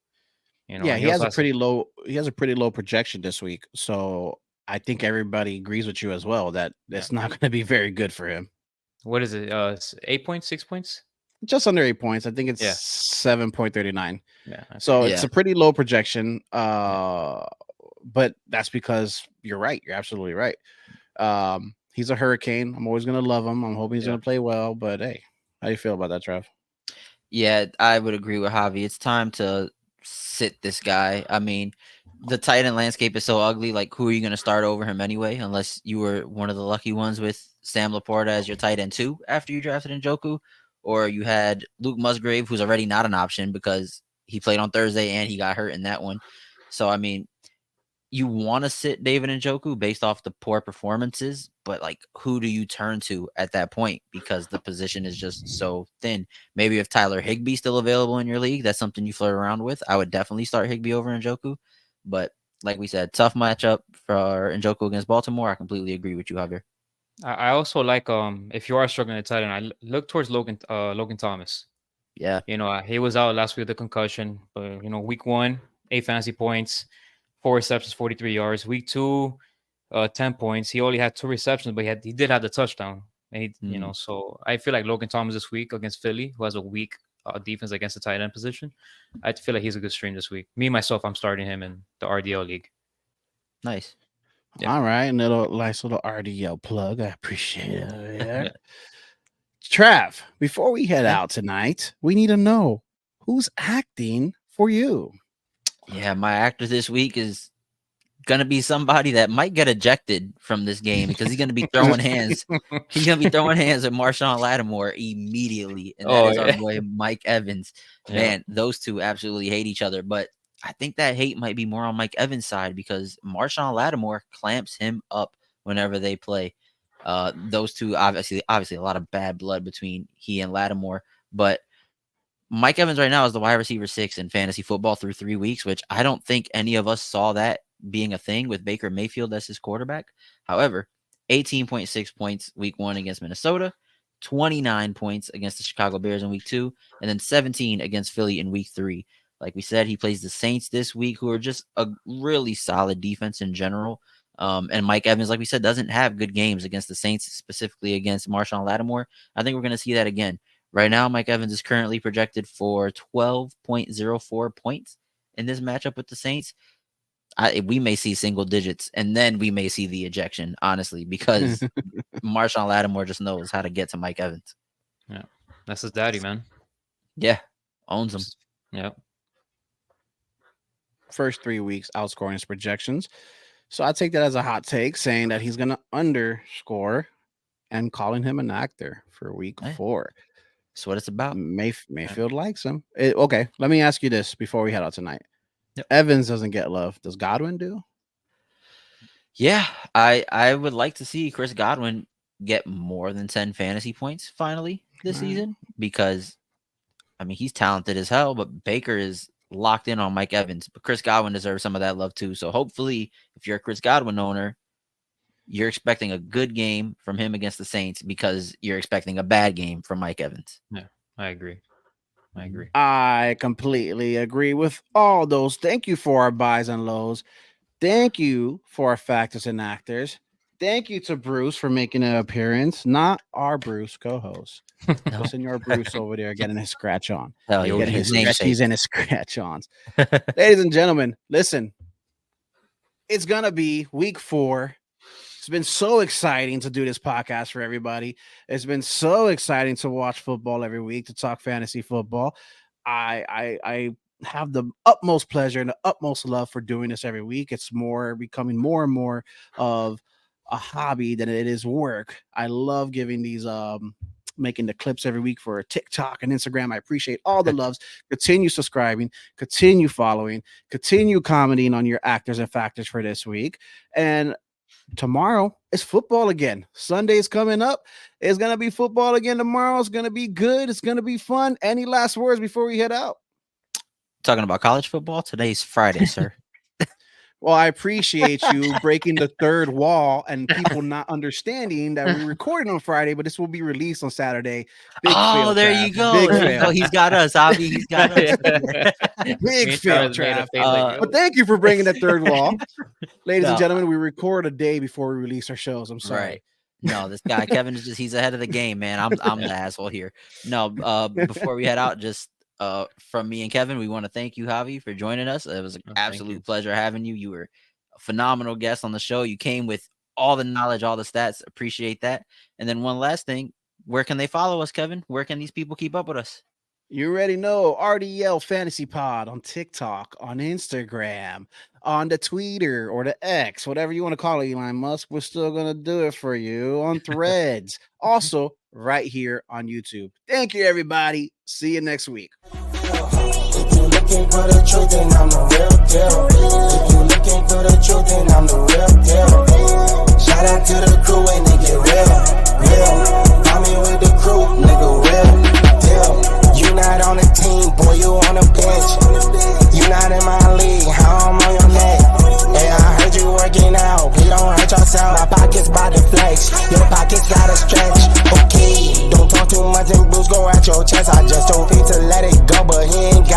He has a pretty low projection this week. So I think everybody agrees with you as well that it's not going to be very good for him. What is it? 8 points, 6 points? Just under 8 points. I think it's 7.39. Yeah. So it's a pretty low projection. But that's because you're right. You're absolutely right. He's a hurricane. I'm always going to love him. I'm hoping he's going to play well. But hey, how do you feel about that, Trav? Yeah, I would agree with Javi. It's time to sit this guy. I mean, the tight end landscape is so ugly. Like, who are you going to start over him anyway? Unless you were one of the lucky ones with Sam Laporta as your tight end 2 after you drafted Njoku, or you had Luke Musgrave, who's already not an option because he played on Thursday and he got hurt in that one. So, I mean, you want to sit David Njoku based off the poor performances, but like, who do you turn to at that point? Because the position is just so thin. Maybe if Tyler Higbee's still available in your league, that's something you flirt around with. I would definitely start Higbee over Njoku. But like we said, tough matchup for Njoku against Baltimore. I completely agree with you, Javier. I also like if you are struggling at tight end, I look towards Logan Thomas. Yeah. He was out last week with a concussion, but week 1, 8 fantasy points, 4 receptions, 43 yards. Week 2, 10 points. He only had 2 receptions, but he did have the touchdown. And so I feel like Logan Thomas this week against Philly, who has a weak defense against the tight end position, I feel like he's a good stream this week. Me, myself, I'm starting him in the RDL league. Nice. Yeah. All right. Nice little RDL plug. I appreciate it. Yeah. Trav, before we head out tonight, we need to know who's acting for you. Yeah, my actor this week is going to be somebody that might get ejected from this game because he's going to be throwing hands. He's going to be throwing hands at Marshawn Lattimore immediately. And that is our boy, Mike Evans. Man, those two absolutely hate each other. But I think that hate might be more on Mike Evans' side because Marshawn Lattimore clamps him up whenever they play. Those two, obviously a lot of bad blood between he and Lattimore. But Mike Evans right now is the wide receiver 6 in fantasy football through 3 weeks, which I don't think any of us saw that being a thing with Baker Mayfield as his quarterback. However, 18.6 points week 1 against Minnesota, 29 points against the Chicago Bears in week 2, and then 17 against Philly in week 3. Like we said, he plays the Saints this week, who are just a really solid defense in general. And Mike Evans, like we said, doesn't have good games against the Saints, specifically against Marshawn Lattimore. I think we're going to see that again. Right now, Mike Evans is currently projected for 12.04 points in this matchup with the Saints. We may see single digits, and then we may see the ejection, honestly, because Marshawn Lattimore just knows how to get to Mike Evans. Yeah, that's his daddy, man. Yeah, owns him. Yeah. First 3 weeks outscoring his projections. So I take that as a hot take, saying that he's going to underscore and calling him an actor for week 4. That's what it's about. Mayfield likes him. Okay, let me ask you this before we head out tonight. Yep. Evans doesn't get love. Does Godwin do? Yeah, I would like to see Chris Godwin get more than 10 fantasy points finally this season, because, I mean, he's talented as hell, but Baker is locked in on Mike Evans. But Chris Godwin deserves some of that love too. So hopefully, if you're a Chris Godwin owner, you're expecting a good game from him against the Saints because you're expecting a bad game from Mike Evans. Yeah, I agree. I completely agree with all those. Thank you for our buys and lows. Thank you for our factors and actors. Thank you to Bruce for making an appearance. Not our Bruce co-host. No. Senor Bruce over there getting his scratch on. He's in his scratch ons. Ladies and gentlemen, listen. It's going to be week 4. It's been so exciting to do this podcast for everybody. It's been so exciting to watch football every week, to talk fantasy football. I have the utmost pleasure and the utmost love for doing this every week. It's becoming more and more of a hobby than it is work. I love giving these making the clips every week for TikTok and Instagram. I appreciate all the loves. Continue subscribing, continue following, continue commenting on your actors and factors for this week. And tomorrow it's football again. Sunday's coming up. It's going to be football again tomorrow. It's going to be good. It's going to be fun. Any last words before we head out? Talking about college football? Today's Friday, sir. Well, I appreciate you breaking the third wall and people not understanding that we're recording on Friday, but this will be released on Saturday. Big fail, there Trav. You go. There you go. He's got us, Avi. He's got us. Big fail, Trav. But thank you for bringing the third wall. Ladies and gentlemen, we record a day before we release our shows. I'm sorry. Right. No, this guy, Kevin, is he's ahead of the game, man. I'm the asshole here. No, before we head out, just from me and Kevin, we want to thank you, Javi, for joining us. It was an absolute pleasure having you. You were a phenomenal guest on the show. You came with all the knowledge, all the stats. Appreciate that. And then one last thing, where can they follow us, Kevin? Where can these people keep up with us? You already know, RDL Fantasy Pod on TikTok, on Instagram, on the Twitter or the X, whatever you want to call it, Elon Musk. We're still going to do it for you on Threads. Also, right here on YouTube. Thank you, everybody. See you next week. If you looking for the truth, then I'm the real deal. If you looking for the truth, then I'm the real deal. Shout out to the crew and they get real. I'm in with the crew, nigga, real deal. You not on the team, boy, you on the bench. You not in my league, how I'm on your neck. Hey, I heard you working out, please don't hurt yourself. My pockets by the flex, your pockets gotta stretch. Okay, don't talk too much and Bruce go at your chest. I just told Pete to let it go, but he ain't